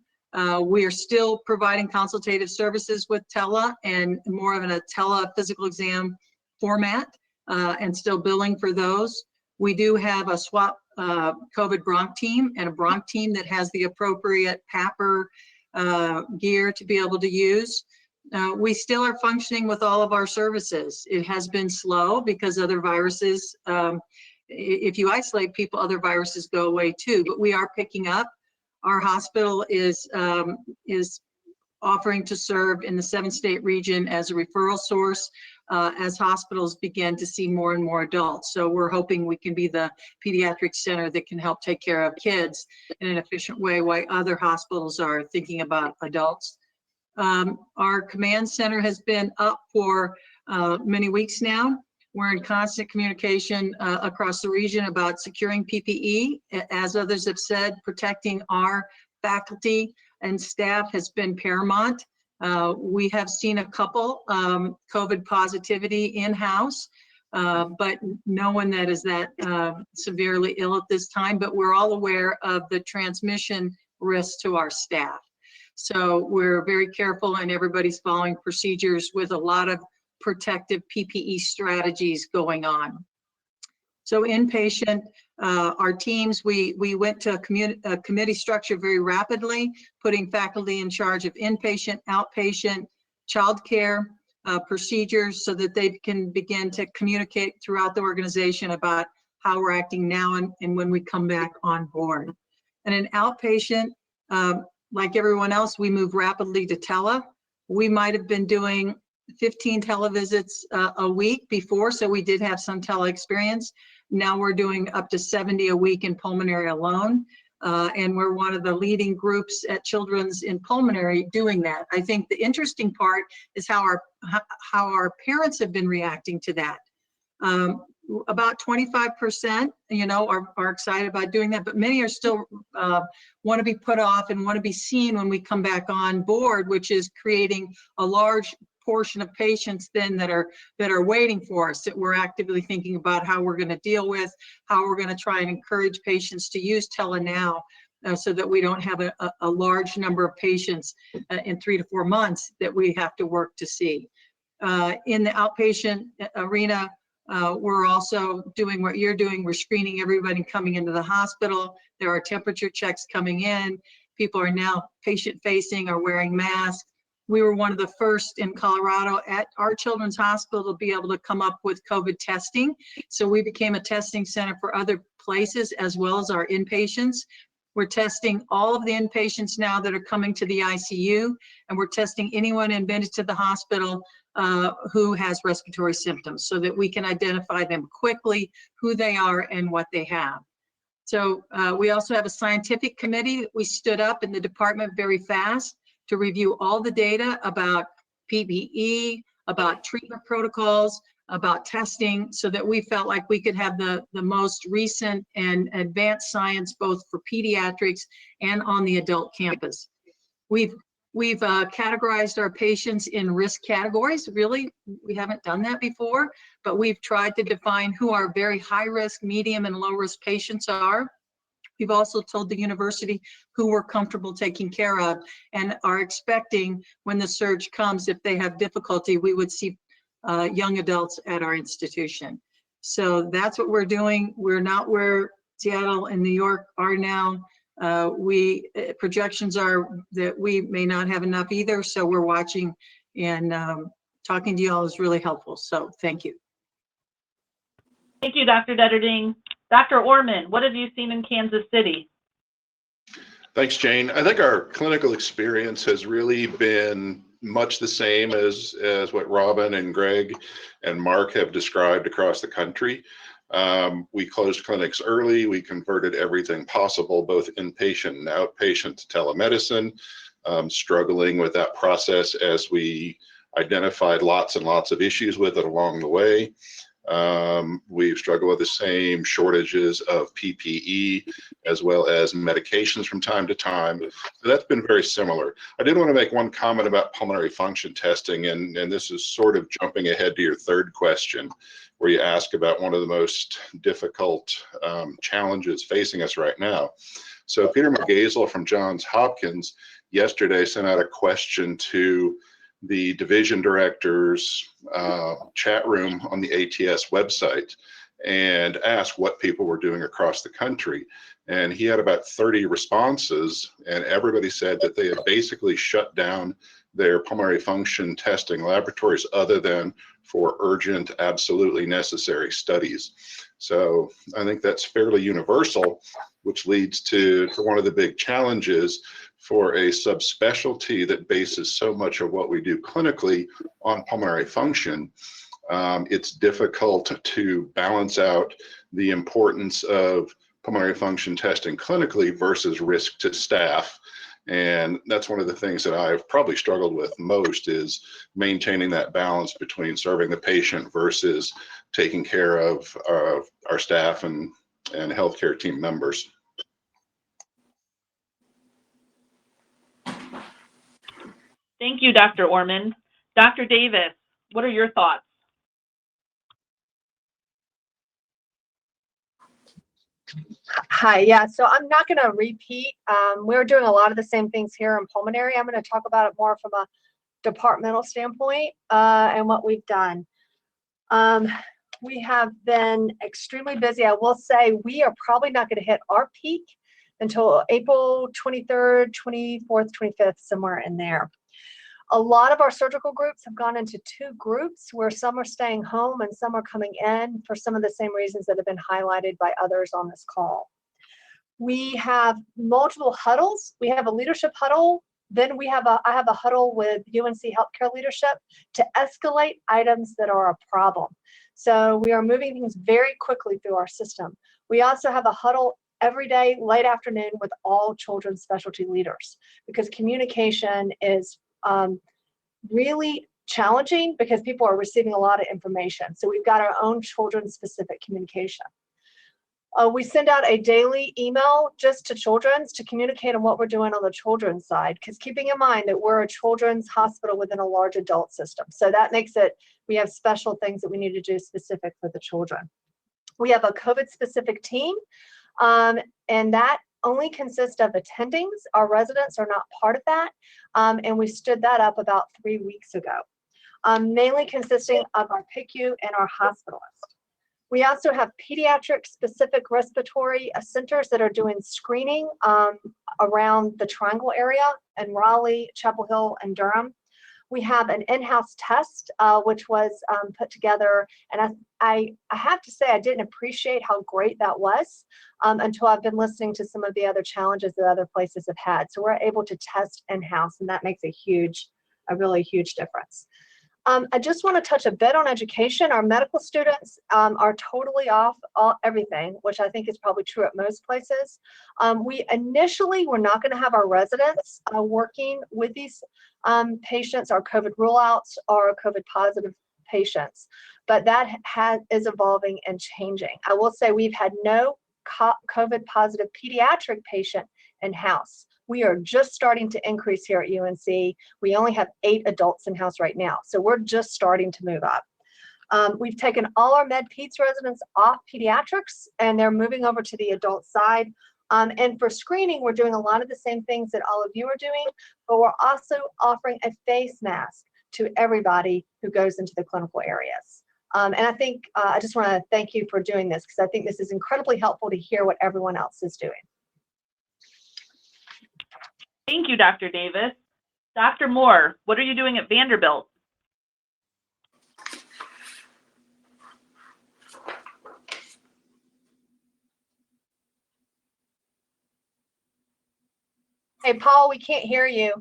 We are still providing consultative services with tele and more of a tele physical exam format, and still billing for those. We do have a swap COVID bronch team and a bronch team that has the appropriate PAPR gear to be able to use. We still are functioning with all of our services. It has been slow because other viruses, if you isolate people, other viruses go away too, but we are picking up. Our hospital is offering to serve in the 7-state region as a referral source as hospitals begin to see more and more adults. So we're hoping we can be the pediatric center that can help take care of kids in an efficient way while other hospitals are thinking about adults. Our command center has been up for many weeks now. We're in constant communication across the region about securing PPE. As others have said, protecting our faculty and staff has been paramount. We have seen a couple COVID positivity in-house, but no one that is that severely ill at this time, but we're all aware of the transmission risk to our staff. So we're very careful, and everybody's following procedures with a lot of protective PPE strategies going on. So inpatient, our teams, we went to a committee structure very rapidly, putting faculty in charge of inpatient, outpatient, childcare procedures so that they can begin to communicate throughout the organization about how we're acting now and when we come back on board. And in outpatient, like everyone else, we move rapidly to tele. We might have been doing 15 televisits a week before, so we did have some tele experience. Now we're doing up to 70 a week in pulmonary alone, and we're one of the leading groups at Children's in pulmonary doing that. I think the interesting part is how our parents have been reacting to that. About 25%, you know, are excited about doing that, but many are still want to be put off and want to be seen when we come back on board, which is creating a large portion of patients then that are waiting for us, that we're actively thinking about how we're going to deal with, how we're going to try and encourage patients to use tele now so that we don't have a large number of patients in 3 to 4 months that we have to work to see. In the outpatient arena, we're also doing what you're doing. We're screening everybody coming into the hospital. There are temperature checks coming in. People are now patient-facing, are wearing masks. We were one of the first in Colorado at our children's hospital to be able to come up with COVID testing. So we became a testing center for other places as well as our inpatients. We're testing all of the inpatients now that are coming to the ICU, and we're testing anyone admitted to the hospital who has respiratory symptoms so that we can identify them quickly, who they are and what they have. So we also have a scientific committee that we stood up in the department very fast to review all the data about PPE, about treatment protocols, about testing, so that we felt like we could have the most recent and advanced science both for pediatrics and on the adult campus. We've categorized our patients in risk categories. Really, we haven't done that before, but we've tried to define who our very high risk, medium, and low risk patients are. We've also told the university who we're comfortable taking care of and are expecting when the surge comes, if they have difficulty, we would see young adults at our institution. So that's what we're doing. We're not where Seattle and New York are now. Projections are that we may not have enough either. So we're watching, and talking to you all is really helpful. So thank you. Thank you, Dr. Detterding. Dr. Orman, what have you seen in Kansas City? Thanks, Jane. I think our clinical experience has really been much the same as what Robin and Greg and Mark have described across the country. We closed clinics early. We converted everything possible, both inpatient and outpatient, to telemedicine, struggling with that process as we identified lots and lots of issues with it along the way. We've struggled with the same shortages of PPE as well as medications from time to time. So that's been very similar. I did want to make one comment about pulmonary function testing, and this is sort of jumping ahead to your third question, where you ask about one of the most difficult challenges facing us right now. So Peter McGazel from Johns Hopkins yesterday sent out a question to the division director's chat room on the ATS website and asked what people were doing across the country. And he had about 30 responses, and everybody said that they had basically shut down their pulmonary function testing laboratories other than for urgent, absolutely necessary studies. So I think that's fairly universal, which leads to one of the big challenges for a subspecialty that bases so much of what we do clinically on pulmonary function. It's difficult to balance out the importance of pulmonary function testing clinically versus risk to staff. And that's one of the things that I've probably struggled with most, is maintaining that balance between serving the patient versus taking care of our staff and healthcare team members. Thank you, Dr. Orman. Dr. Davis, what are your thoughts? Hi, yeah, so I'm not going to repeat. We're doing a lot of the same things here in pulmonary. I'm going to talk about it more from a departmental standpoint and what we've done. We have been extremely busy. I will say we are probably not going to hit our peak until April 23rd, 24th, 25th, somewhere in there. A lot of our surgical groups have gone into two groups where some are staying home and some are coming in for some of the same reasons that have been highlighted by others on this call. We have multiple huddles. We have a leadership huddle. Then I have a huddle with UNC healthcare leadership to escalate items that are a problem. So we are moving things very quickly through our system. We also have a huddle every day, late afternoon, with all children's specialty leaders, because communication is really challenging because people are receiving a lot of information. So we've got our own children's specific communication. We send out a daily email just to children's to communicate on what we're doing on the children's side, because keeping in mind that we're a children's hospital within a large adult system. So that makes it, we have special things that we need to do specific for the children. We have a COVID specific team, and that only consist of attendings. Our residents are not part of that, and we stood that up about 3 weeks ago, mainly consisting of our PICU and our hospitalist. We also have pediatric specific respiratory centers that are doing screening around the Triangle area in Raleigh, Chapel Hill, and Durham. We have an in-house test, which was put together, and I have to say I didn't appreciate how great that was until I've been listening to some of the other challenges that other places have had. So we're able to test in-house, and that makes a really huge difference. I just want to touch a bit on education. Our medical students are totally off everything, which I think is probably true at most places. We initially were not going to have our residents working with these patients, our COVID ruleouts, or COVID positive patients, but that is evolving and changing. I will say we've had no COVID positive pediatric patient in-house. We are just starting to increase here at UNC. We only have 8 adults in-house right now, so we're just starting to move up. We've taken all our med peds residents off pediatrics, and they're moving over to the adult side. And for screening, we're doing a lot of the same things that all of you are doing, but we're also offering a face mask to everybody who goes into the clinical areas. And I think I just want to thank you for doing this, because I think this is incredibly helpful to hear what everyone else is doing. Thank you, Dr. Davis. Dr. Moore, what are you doing at Vanderbilt? Hey, Paul, we can't hear you.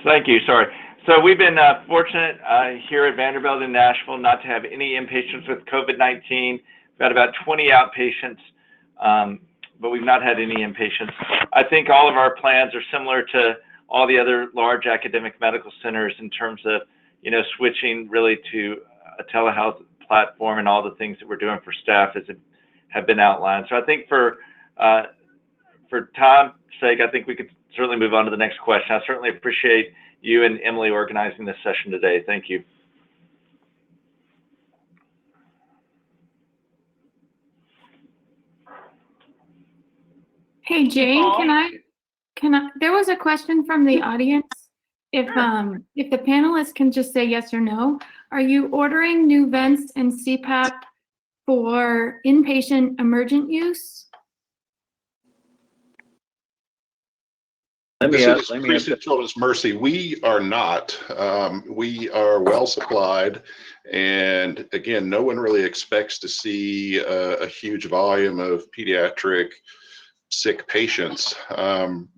Thank you. Sorry. So we've been fortunate here at Vanderbilt in Nashville not to have any inpatients with COVID-19. We've got about 20 outpatients, but we've not had any inpatients. I think all of our plans are similar to all the other large academic medical centers in terms of, switching really to a telehealth platform, and all the things that we're doing for staff have been outlined. So I think for time's sake, I think we could certainly move on to the next question. I certainly appreciate you and Emily organizing this session today. Thank you. Hey, Jane, can I, there was a question from the audience. If the panelists can just say yes or no, are you ordering new vents and CPAP for inpatient emergent use? This is Priest of Children's Mercy. We are not. We are well supplied, and again, no one really expects to see a huge volume of pediatric sick patients.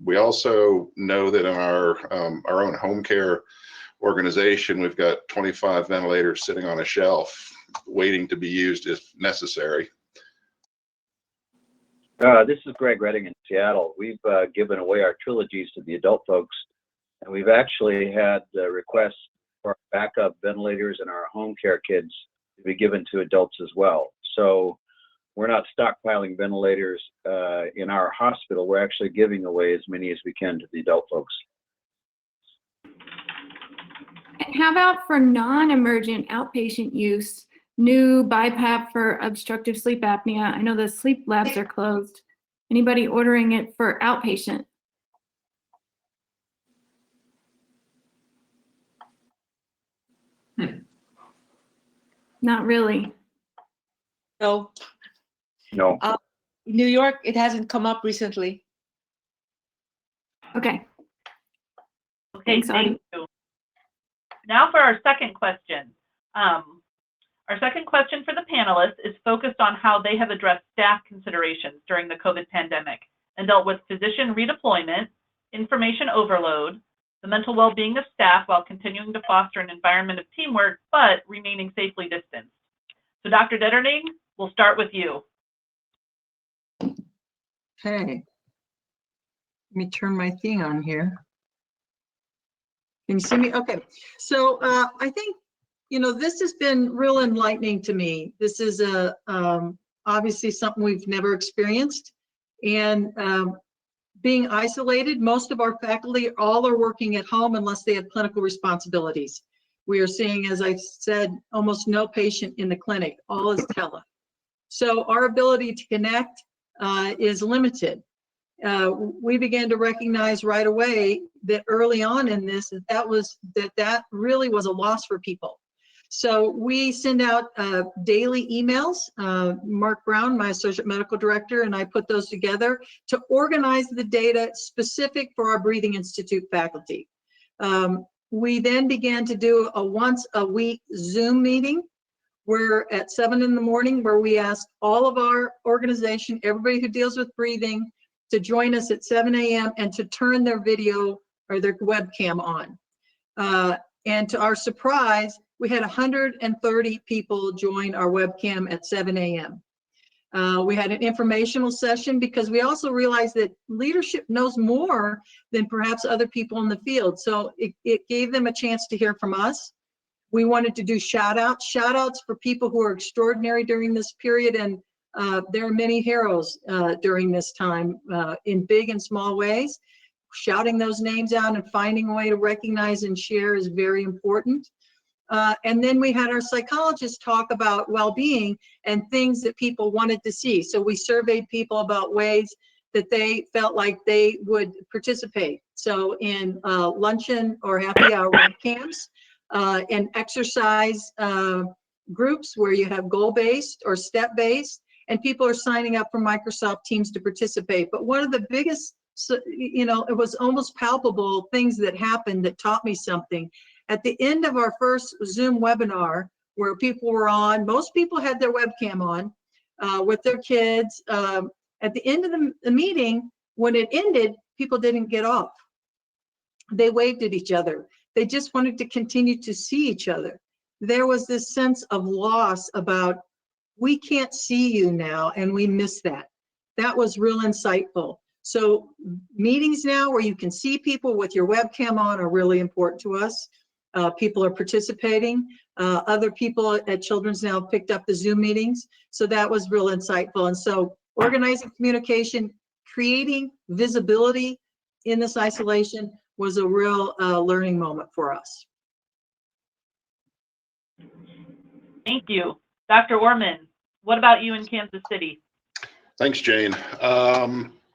We also know that in our own home care organization, we've got 25 ventilators sitting on a shelf waiting to be used if necessary. This is Greg Redding in Seattle. We've given away our trilogies to the adult folks, and we've actually had requests for backup ventilators and our home care kits to be given to adults as well. So we're not stockpiling ventilators in our hospital. We're actually giving away as many as we can to the adult folks. And how about for non-emergent outpatient use? New BiPAP for obstructive sleep apnea. I know the sleep labs are closed. Anybody ordering it for outpatient? Not really. No. No. New York, it hasn't come up recently. Okay. Okay, Thanks, thank you. Now for our second question. Our second question for the panelists is focused on how they have addressed staff considerations during the COVID pandemic and dealt with physician redeployment, information overload, the mental well-being of staff while continuing to foster an environment of teamwork, but remaining safely distanced. So Dr. Detterding, we'll start with you. Okay. Let me turn my thing on here. Can you see me? Okay. So I think, this has been real enlightening to me. This is obviously something we've never experienced. And being isolated, most of our faculty all are working at home unless they have clinical responsibilities. We are seeing, as I said, almost no patient in the clinic, all is tele. So our ability to connect is limited. We began to recognize right away that early on in this, that really was a loss for people. So we send out daily emails. Mark Brown, my associate medical director, and I put those together to organize the data specific for our Breathing Institute faculty. We then began to do a once a week Zoom meeting where at 7 in the morning, where we asked all of our organization, everybody who deals with breathing, to join us at 7 a.m. and to turn their video or their webcam on. And to our surprise, we had 130 people join our webcam at 7 a.m. We had an informational session because we also realized that leadership knows more than perhaps other people in the field. So it gave them a chance to hear from us. We wanted to do shout outs for people who are extraordinary during this period. And there are many heroes during this time in big and small ways. Shouting those names out and finding a way to recognize and share is very important. And then we had our psychologists talk about well-being and things that people wanted to see. So we surveyed people about ways that they felt like they would participate. So in luncheon or happy hour webcams, in exercise groups where you have goal-based or step-based, and people are signing up for Microsoft Teams to participate. But one of the biggest, it was almost palpable things that happened that taught me something. At the end of our first Zoom webinar, where people were on, most people had their webcam on with their kids. At the end of the meeting, when it ended, people didn't get off. They waved at each other. They just wanted to continue to see each other. There was this sense of loss about, we can't see you now, and we miss that. That was real insightful. So meetings now where you can see people with your webcam on are really important to us. People are participating. Other people at Children's now picked up the Zoom meetings. So that was real insightful. And so organizing communication, creating visibility in this isolation was a real learning moment for us. Thank you. Dr. Orman, what about you in Kansas City? Thanks, Jane.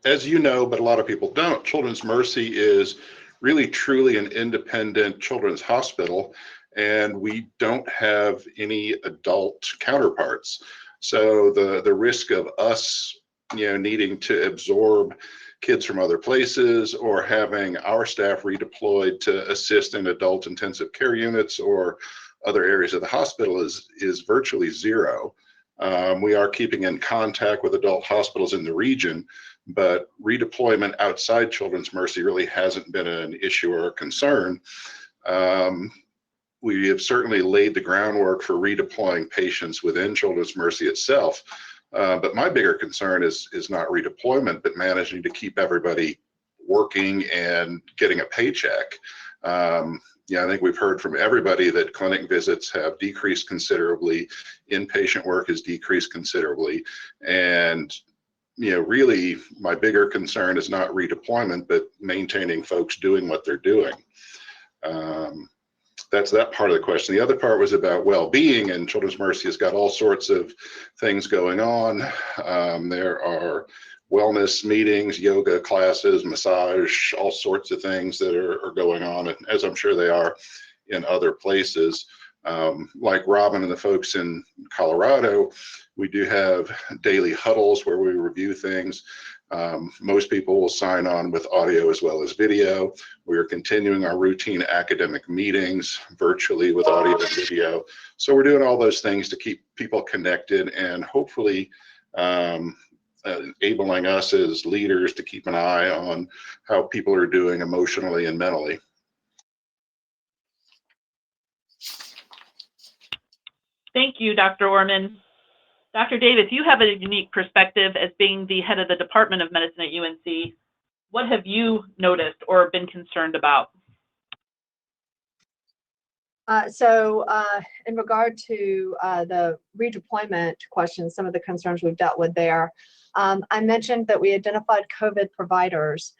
As you know, but a lot of people don't, Children's Mercy is really truly an independent children's hospital, and we don't have any adult counterparts. So the risk of us, needing to absorb kids from other places or having our staff redeployed to assist in adult intensive care units or other areas of the hospital is virtually zero. We are keeping in contact with adult hospitals in the region, but redeployment outside Children's Mercy really hasn't been an issue or a concern. We have certainly laid the groundwork for redeploying patients within Children's Mercy itself. But my bigger concern is not redeployment, but managing to keep everybody working and getting a paycheck. I think we've heard from everybody that clinic visits have decreased considerably, inpatient work has decreased considerably, and really my bigger concern is not redeployment, but maintaining folks doing what they're doing. That's that part of the question. The other part was about well-being, and Children's Mercy has got all sorts of things going on. There are wellness meetings, yoga classes, massage, all sorts of things that are going on, as I'm sure they are in other places. Like Robin and the folks in Colorado, we do have daily huddles where we review things. Most people will sign on with audio as well as video. We are continuing our routine academic meetings virtually with audio and video. So we're doing all those things to keep people connected and hopefully enabling us as leaders to keep an eye on how people are doing emotionally and mentally. Thank you, Dr. Orman. Dr. Davis, you have a unique perspective as being the head of the Department of Medicine at UNC. What have you noticed or been concerned about? In regard to the redeployment questions, some of the concerns we've dealt with there, I mentioned that we identified COVID providers,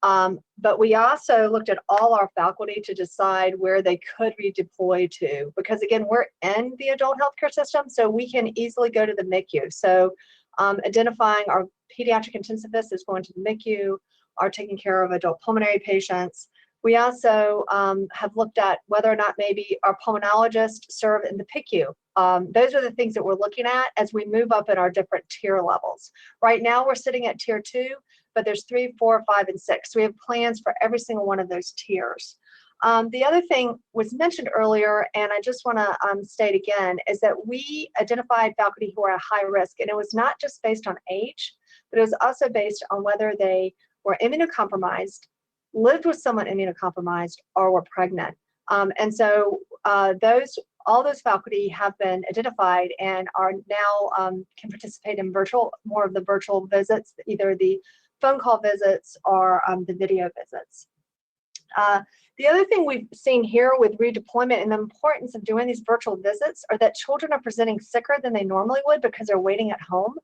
but we also looked at all our faculty to decide where they could redeploy to, because again, we're in the adult healthcare system, so we can easily go to the NICU. So identifying our pediatric intensivists is going to the NICU, are taking care of adult pulmonary patients. We also have looked at whether or not maybe our pulmonologists serve in the PICU. Those are the things that we're looking at as we move up in our different tier levels. Right now we're sitting at tier 2, but there's 3, 4, 5, and 6. So we have plans for every single one of those tiers. The other thing was mentioned earlier, and I just want to state again, is that we identified faculty who are at high risk, and it was not just based on age, but it was also based on whether they were immunocompromised, lived with someone immunocompromised, or were pregnant. And so all those faculty have been identified and are now can participate in more of the virtual visits, either the phone call visits or the video visits. The other thing we've seen here with redeployment and the importance of doing these virtual visits are that children are presenting sicker than they normally would because they're waiting at home.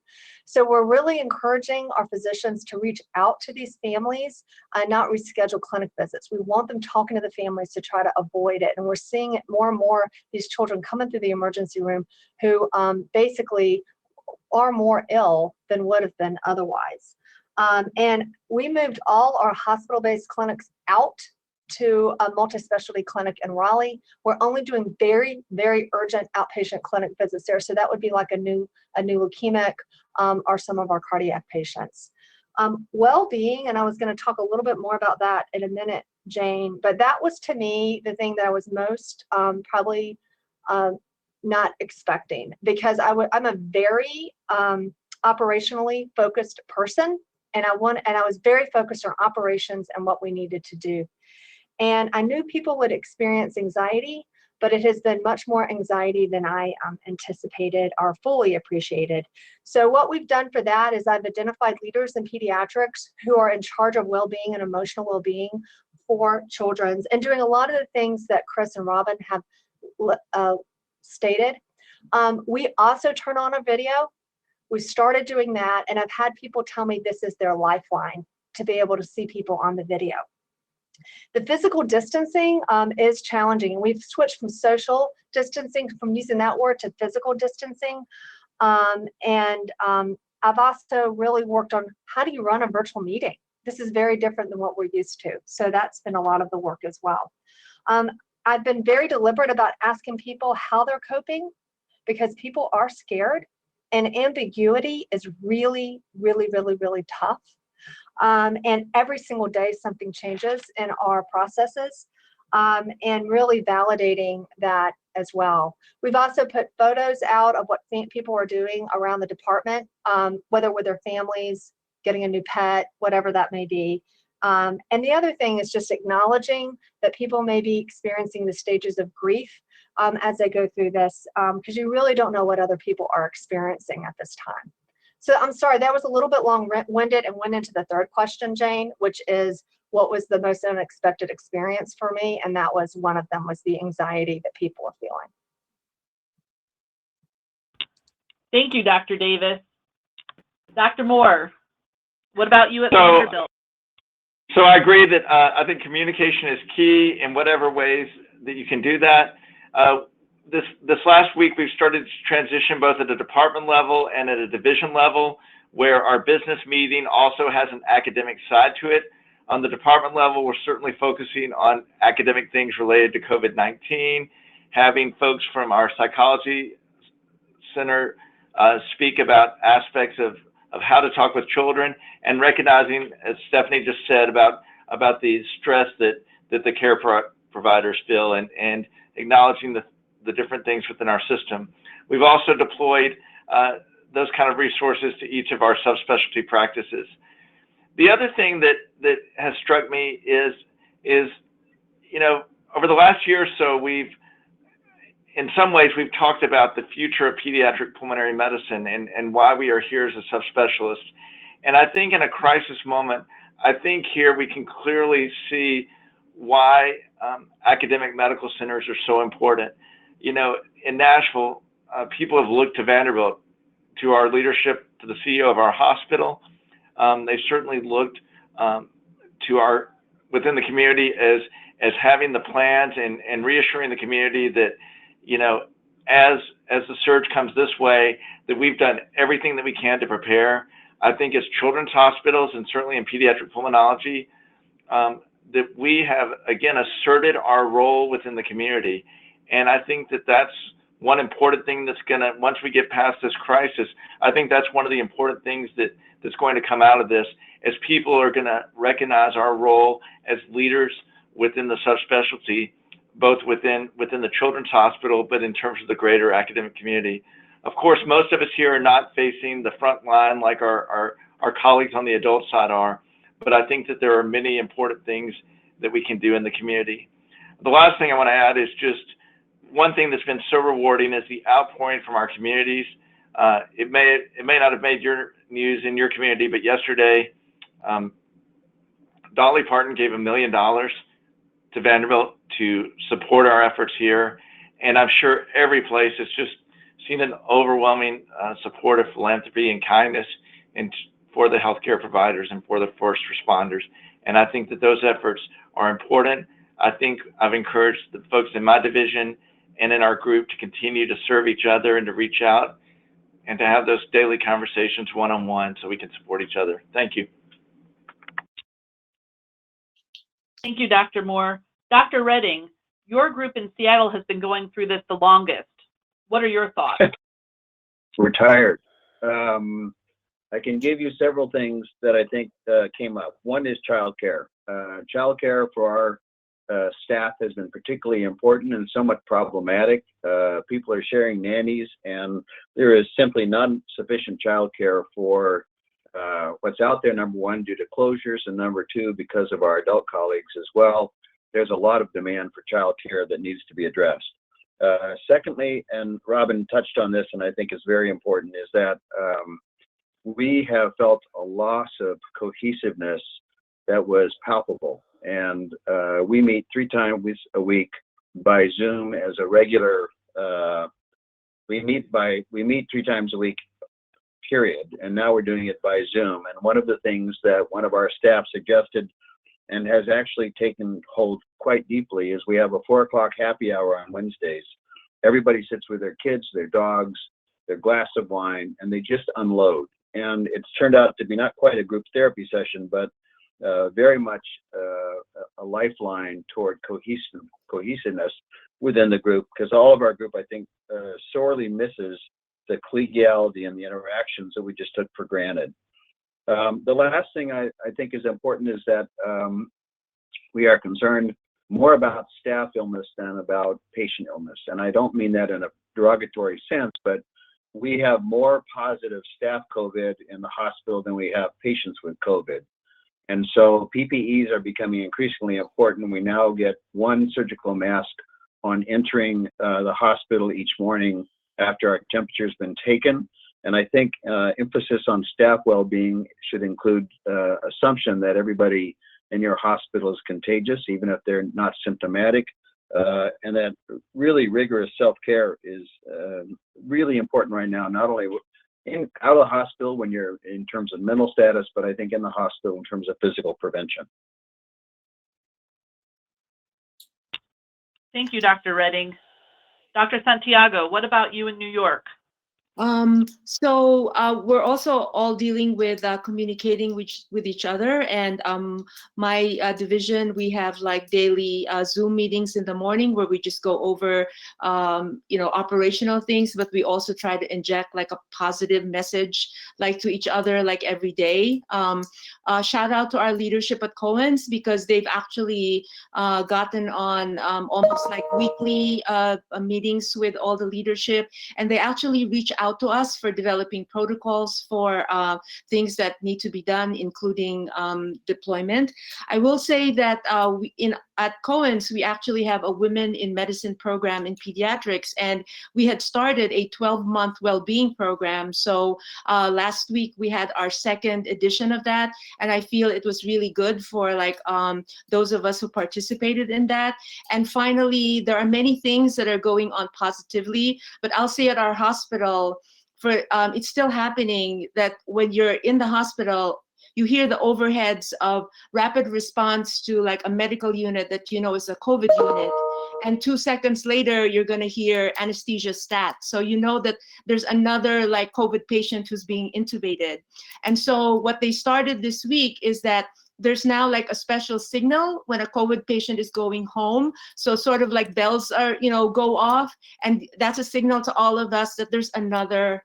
So we're really encouraging our physicians to reach out to these families and not reschedule clinic visits. We want them talking to the families to try to avoid it. And we're seeing it more and more, these children coming through the emergency room who basically are more ill than would have been otherwise. And we moved all our hospital-based clinics out to a multi-specialty clinic in Raleigh. We're only doing very, very urgent outpatient clinic visits there. So that would be like a new leukemic or some of our cardiac patients. Well-being, and I was going to talk a little bit more about that in a minute, Jane, but that was to me the thing that I was most probably not expecting, because I'm a very operationally focused person, and I was very focused on operations and what we needed to do. And I knew people would experience anxiety, but it has been much more anxiety than I anticipated or fully appreciated. So what we've done for that is I've identified leaders in pediatrics who are in charge of well-being and emotional well-being for children, and doing a lot of the things that Chris and Robin have stated. We also turn on a video. We started doing that, and I've had people tell me this is their lifeline to be able to see people on the video. The physical distancing is challenging. We've switched from social distancing, from using that word, to physical distancing. I've also really worked on how do you run a virtual meeting? This is very different than what we're used to. So that's been a lot of the work as well. I've been very deliberate about asking people how they're coping, because people are scared, and ambiguity is really, really, really, really tough. And every single day something changes in our processes, and really validating that as well. We've also put photos out of what people are doing around the department, whether with their families, getting a new pet, whatever that may be. And the other thing is just acknowledging that people may be experiencing the stages of grief as they go through this, because you really don't know what other people are experiencing at this time. So I'm sorry, that was a little bit long-winded and went into the third question, Jane, which is what was the most unexpected experience for me? And that was one of them, was the anxiety that people are feeling. Thank you, Dr. Davis. Dr. Moore, what about you at Vanderbilt? So I agree that I think communication is key in whatever ways that you can do that. This last week, we've started to transition both at a department level and at a division level, where our business meeting also has an academic side to it. On the department level, we're certainly focusing on academic things related to COVID-19, having folks from our psychology center speak about aspects of how to talk with children, and recognizing, as Stephanie just said, about the stress that the care providers feel, and acknowledging the different things within our system. We've also deployed those kind of resources to each of our subspecialty practices. The other thing that has struck me is, you know, over the last year or so, in some ways, we've talked about the future of pediatric pulmonary medicine and why we are here as a subspecialist. And I think in a crisis moment, I think here we can clearly see why academic medical centers are so important. You know, in Nashville, people have looked to Vanderbilt, to our leadership, to the CEO of our hospital. They've certainly looked to within the community as having the plans and reassuring the community that, you know, as the surge comes this way, that we've done everything that we can to prepare. I think as children's hospitals and certainly in pediatric pulmonology, that we have, again, asserted our role within the community. And I think that that's one important thing that's going to, once we get past this crisis, I think that's one of the important things that's going to come out of this, as people are going to recognize our role as leaders within the subspecialty, both within the children's hospital, but in terms of the greater academic community. Of course, most of us here are not facing the front line like our colleagues on the adult side are, but I think that there are many important things that we can do in the community. The last thing I want to add is just one thing that's been so rewarding is the outpouring from our communities. It may not have made your news in your community, but yesterday, Dolly Parton gave $1 million to Vanderbilt to support our efforts here. And I'm sure every place has just seen an overwhelming support of philanthropy and kindness for the healthcare providers and for the first responders. And I think that those efforts are important. I think I've encouraged the folks in my division and in our group to continue to serve each other and to reach out and to have those daily conversations one-on-one so we can support each other. Thank you. Thank you, Dr. Moore. Dr. Redding, your group in Seattle has been going through this the longest. What are your thoughts? We're tired. I can give you several things that I think came up. One is childcare. Childcare for our staff has been particularly important and somewhat problematic. People are sharing nannies, and there is simply not sufficient childcare for what's out there, number one, due to closures, and number two, because of our adult colleagues as well. There's a lot of demand for childcare that needs to be addressed. Secondly, and Robin touched on this, and I think is very important, is that we have felt a loss of cohesiveness that was palpable. And we meet 3 times a week by Zoom as a regular, we meet 3 times a week, period. And now we're doing it by Zoom. And one of the things that one of our staff suggested and has actually taken hold quite deeply is we have a 4 o'clock happy hour on Wednesdays. Everybody sits with their kids, their dogs, their glass of wine, and they just unload. And it's turned out to be not quite a group therapy session, but very much a lifeline toward cohesiveness within the group, because all of our group, I think, sorely misses the collegiality and the interactions that we just took for granted. The last thing I think is important is that we are concerned more about staff illness than about patient illness. And I don't mean that in a derogatory sense, but we have more positive staff COVID in the hospital than we have patients with COVID. And so PPEs are becoming increasingly important. We now get 1 surgical mask on entering the hospital each morning after our temperature has been taken. And I think emphasis on staff well-being should include assumption that everybody in your hospital is contagious, even if they're not symptomatic, and that really rigorous self-care is really important right now, not only out of the hospital when you're in terms of mental status, but I think in the hospital in terms of physical prevention. Thank you, Dr. Redding. Dr. Santiago, what about you in New York? So we're also all dealing with communicating with each other, and my division, we have like daily Zoom meetings in the morning where we just go over operational things, but we also try to inject like a positive message like to each other like every day. Shout out to our leadership at Cohen's, because they've actually gotten on almost like weekly meetings with all the leadership, and they actually reach out to us for developing protocols for things that need to be done, including deployment. I will say that at Cohen's, we actually have a Women in Medicine program in pediatrics, and we had started a 12-month well-being program. So last week we had our 2nd edition of that, and I feel it was really good for like those of us who participated in that. And finally, there are many things that are going on positively, but I'll say at our hospital, it's still happening that when you're in the hospital, you hear the overheads of rapid response to like a medical unit that is a COVID unit. and 2 seconds later, you're going to hear anesthesia stat. So you know that there's another like COVID patient who's being intubated. And so what they started this week is that there's now like a special signal when a COVID patient is going home. So sort of like bells are, go off, and that's a signal to all of us that there's another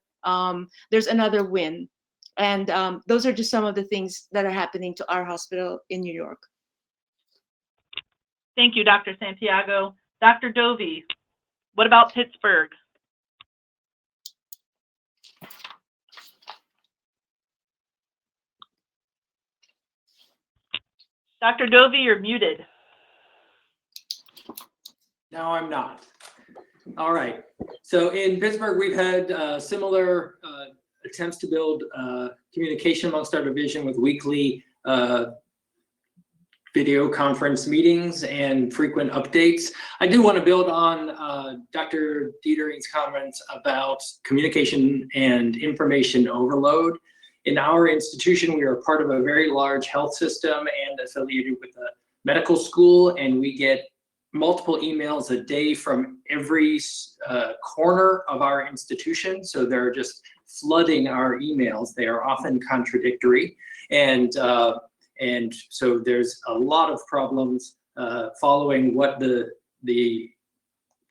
win. And those are just some of the things that are happening to our hospital in New York. Thank you, Dr. Santiago. Dr. Dovey, what about Pittsburgh? Dr. Dovey, you're muted. No, I'm not. All right. So in Pittsburgh, we've had similar attempts to build communication amongst our division with weekly video conference meetings and frequent updates. I do want to build on Dr. Dietering's comments about communication and information overload. In our institution, we are part of a very large health system and affiliated with a medical school, and we get multiple emails a day from every corner of our institution. So they're just flooding our emails. They are often contradictory. And so there's a lot of problems following what the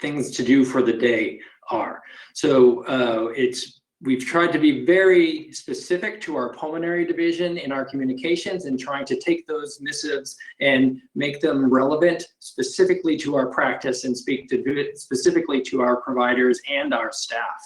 things to do for the day are. So we've tried to be very specific to our pulmonary division in our communications and trying to take those missives and make them relevant specifically to our practice and speak to it specifically to our providers and our staff.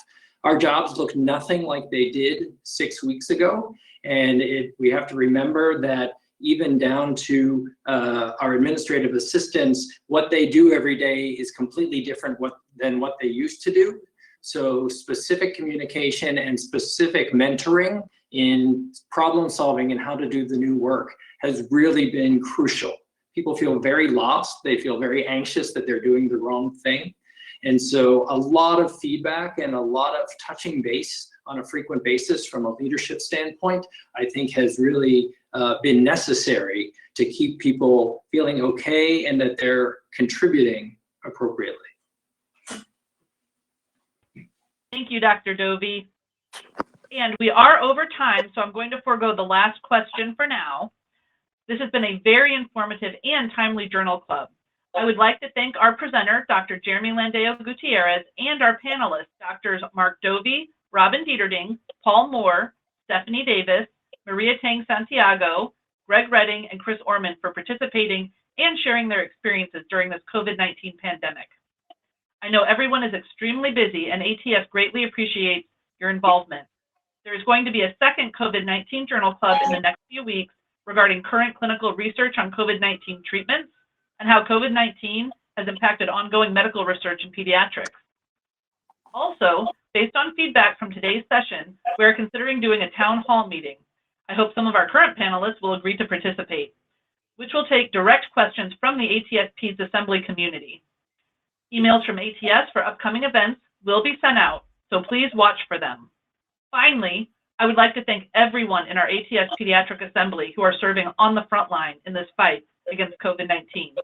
Our jobs look nothing like they did 6 weeks ago. And we have to remember that even down to our administrative assistants, what they do every day is completely different than what they used to do. So specific communication and specific mentoring in problem solving and how to do the new work has really been crucial. People feel very lost. They feel very anxious that they're doing the wrong thing. And so a lot of feedback and a lot of touching base on a frequent basis from a leadership standpoint, I think has really been necessary to keep people feeling okay and that they're contributing appropriately. Thank you, Dr. Dovey. And we are over time, so I'm going to forego the last question for now. This has been a very informative and timely journal club. I would like to thank our presenter, Dr. Jeremy Landeo Gutierrez, and our panelists, Drs. Mark Dovey, Robin Dieterding, Paul Moore, Stephanie Davis, Maria Tang Santiago, Greg Redding, and Chris Orman for participating and sharing their experiences during this COVID-19 pandemic. I know everyone is extremely busy, and ATS greatly appreciates your involvement. There is going to be a second COVID-19 journal club in the next few weeks regarding current clinical research on COVID-19 treatments and how COVID-19 has impacted ongoing medical research in pediatrics. Also, based on feedback from today's session, we are considering doing a town hall meeting. I hope some of our current panelists will agree to participate, which will take direct questions from the ATS Peds Assembly community. Emails from ATS for upcoming events will be sent out, so please watch for them. Finally, I would like to thank everyone in our ATS Pediatric Assembly who are serving on the front line in this fight against COVID-19.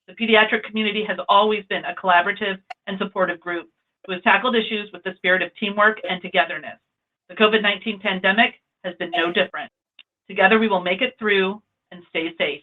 The pediatric community has always been a collaborative and supportive group who has tackled issues with the spirit of teamwork and togetherness. The COVID-19 pandemic has been no different. Together we will make it through and stay safe.